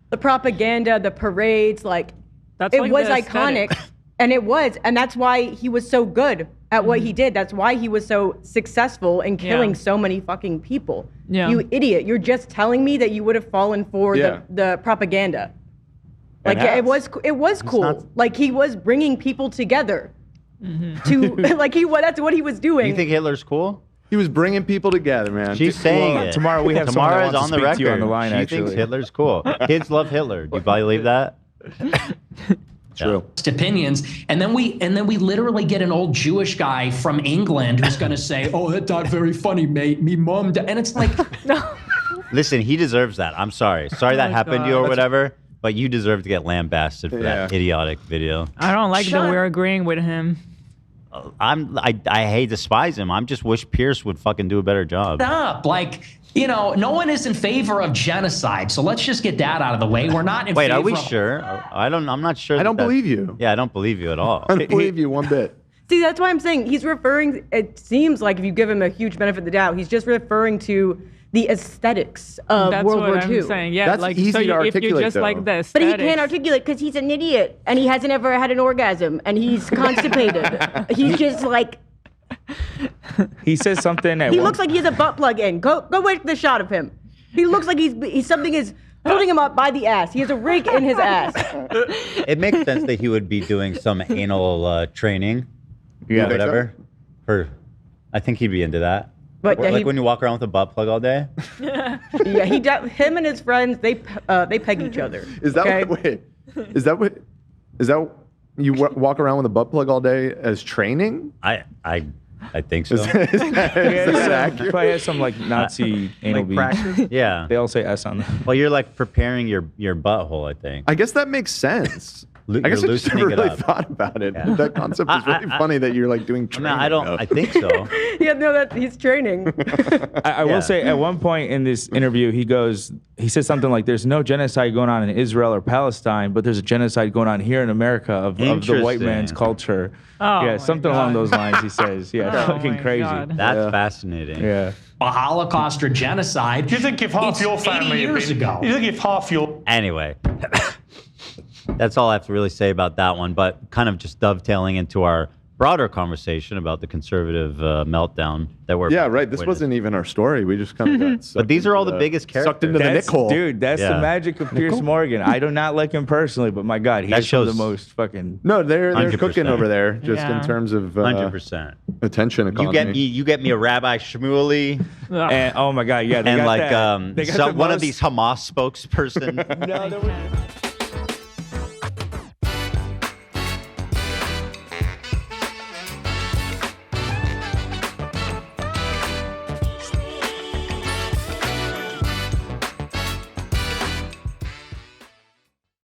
[SPEAKER 8] the propaganda, the parades, like
[SPEAKER 2] That's
[SPEAKER 8] it
[SPEAKER 2] like
[SPEAKER 8] was
[SPEAKER 2] the
[SPEAKER 8] iconic,
[SPEAKER 2] aesthetic.
[SPEAKER 8] and it was, and that's why he was so good at what he did. That's why he was so successful in killing so many fucking people.
[SPEAKER 2] Yeah.
[SPEAKER 8] You idiot. You're just telling me that you would have fallen for the propaganda. Like it was cool. Like he was bringing people together to like that's what he was doing.
[SPEAKER 1] You think Hitler's cool?
[SPEAKER 5] He was bringing people together, man.
[SPEAKER 1] She's saying it.
[SPEAKER 4] Tomorrow we have someone that wants to speak to you on the line,
[SPEAKER 1] She thinks Hitler's cool. Kids love Hitler. Do you believe that?
[SPEAKER 4] True.
[SPEAKER 3] Opinions, and then we literally get an old Jewish guy from England who's going to say, "Oh, that died very funny, mate. Me mom," and it's like,
[SPEAKER 2] no.
[SPEAKER 1] Listen, he deserves that. I'm sorry. Sorry that happened to you or whatever, but you deserve to get lambasted for that idiotic video.
[SPEAKER 2] I don't like that we're agreeing with him.
[SPEAKER 1] I despise him. I just wish Pierce would fucking do a better job.
[SPEAKER 3] Stop. Like, no one is in favor of genocide. So let's just get that out of the way. We're not in favor.
[SPEAKER 1] Wait, are we sure? I'm not sure.
[SPEAKER 5] I don't believe you.
[SPEAKER 1] Yeah, I don't believe you at all.
[SPEAKER 5] I don't believe you one bit.
[SPEAKER 8] See, that's why I'm saying he's referring, it seems like if you give him a huge benefit of the doubt, he's just referring to the aesthetics of World War II.
[SPEAKER 2] That's what I'm saying. Yeah,
[SPEAKER 5] that's
[SPEAKER 2] like
[SPEAKER 5] easy to articulate,
[SPEAKER 2] if you just like the aesthetics.
[SPEAKER 8] But he can't articulate because he's an idiot and he hasn't ever had an orgasm and he's constipated. He's just like...
[SPEAKER 4] He says something
[SPEAKER 8] He looks like he has a butt plug in. Go wait the shot of him. He looks like he's something is holding him up by the ass. He has a rig in his ass.
[SPEAKER 1] It makes sense that he would be doing some anal training.
[SPEAKER 4] Yeah,
[SPEAKER 1] whatever. I think he'd be into that.
[SPEAKER 8] But
[SPEAKER 1] like when you walk around with a butt plug all day.
[SPEAKER 8] Yeah, him and his friends they peg each other.
[SPEAKER 5] Is that Is that you walk around with a butt plug all day as training?
[SPEAKER 1] I think so.
[SPEAKER 5] Is that accurate?
[SPEAKER 4] He probably has some like Nazi anal beads.
[SPEAKER 1] Yeah.
[SPEAKER 4] They all say S on them.
[SPEAKER 1] Well, you're like preparing your butthole, I think.
[SPEAKER 5] I guess that makes sense. I guess I just never really thought about it. Yeah. That concept is really funny that you're like doing training.
[SPEAKER 1] I think so.
[SPEAKER 8] Yeah, no, he's training.
[SPEAKER 4] I will say at one point in this interview, he says something like, there's no genocide going on in Israel or Palestine, but there's a genocide going on here in America of the white man's culture.
[SPEAKER 2] Oh,
[SPEAKER 4] yeah, something along those lines, he says. Yeah, fucking crazy.
[SPEAKER 2] God.
[SPEAKER 1] That's fascinating.
[SPEAKER 4] Yeah.
[SPEAKER 3] A Holocaust or genocide.
[SPEAKER 6] Do you think if half your family
[SPEAKER 3] 80 years ago?
[SPEAKER 6] Do you think if half your...
[SPEAKER 1] Anyway. That's all I have to really say about that one, but kind of just dovetailing into our broader conversation about the conservative meltdown that we're...
[SPEAKER 5] Yeah, right. This wasn't even our story. We just kind of got
[SPEAKER 1] But these are all the biggest characters.
[SPEAKER 5] Sucked into the Nick hole.
[SPEAKER 4] Dude, that's the magic of Piers Morgan. I do not like him personally, but my God, he's the most fucking...
[SPEAKER 5] No, they're
[SPEAKER 1] 100%.
[SPEAKER 5] cooking over there, just in terms of
[SPEAKER 1] 100%.
[SPEAKER 5] Attention economy.
[SPEAKER 1] You get me a Rabbi Shmuley.
[SPEAKER 4] And, oh my God, yeah.
[SPEAKER 1] And like one of these Hamas spokesperson.
[SPEAKER 4] No, there was...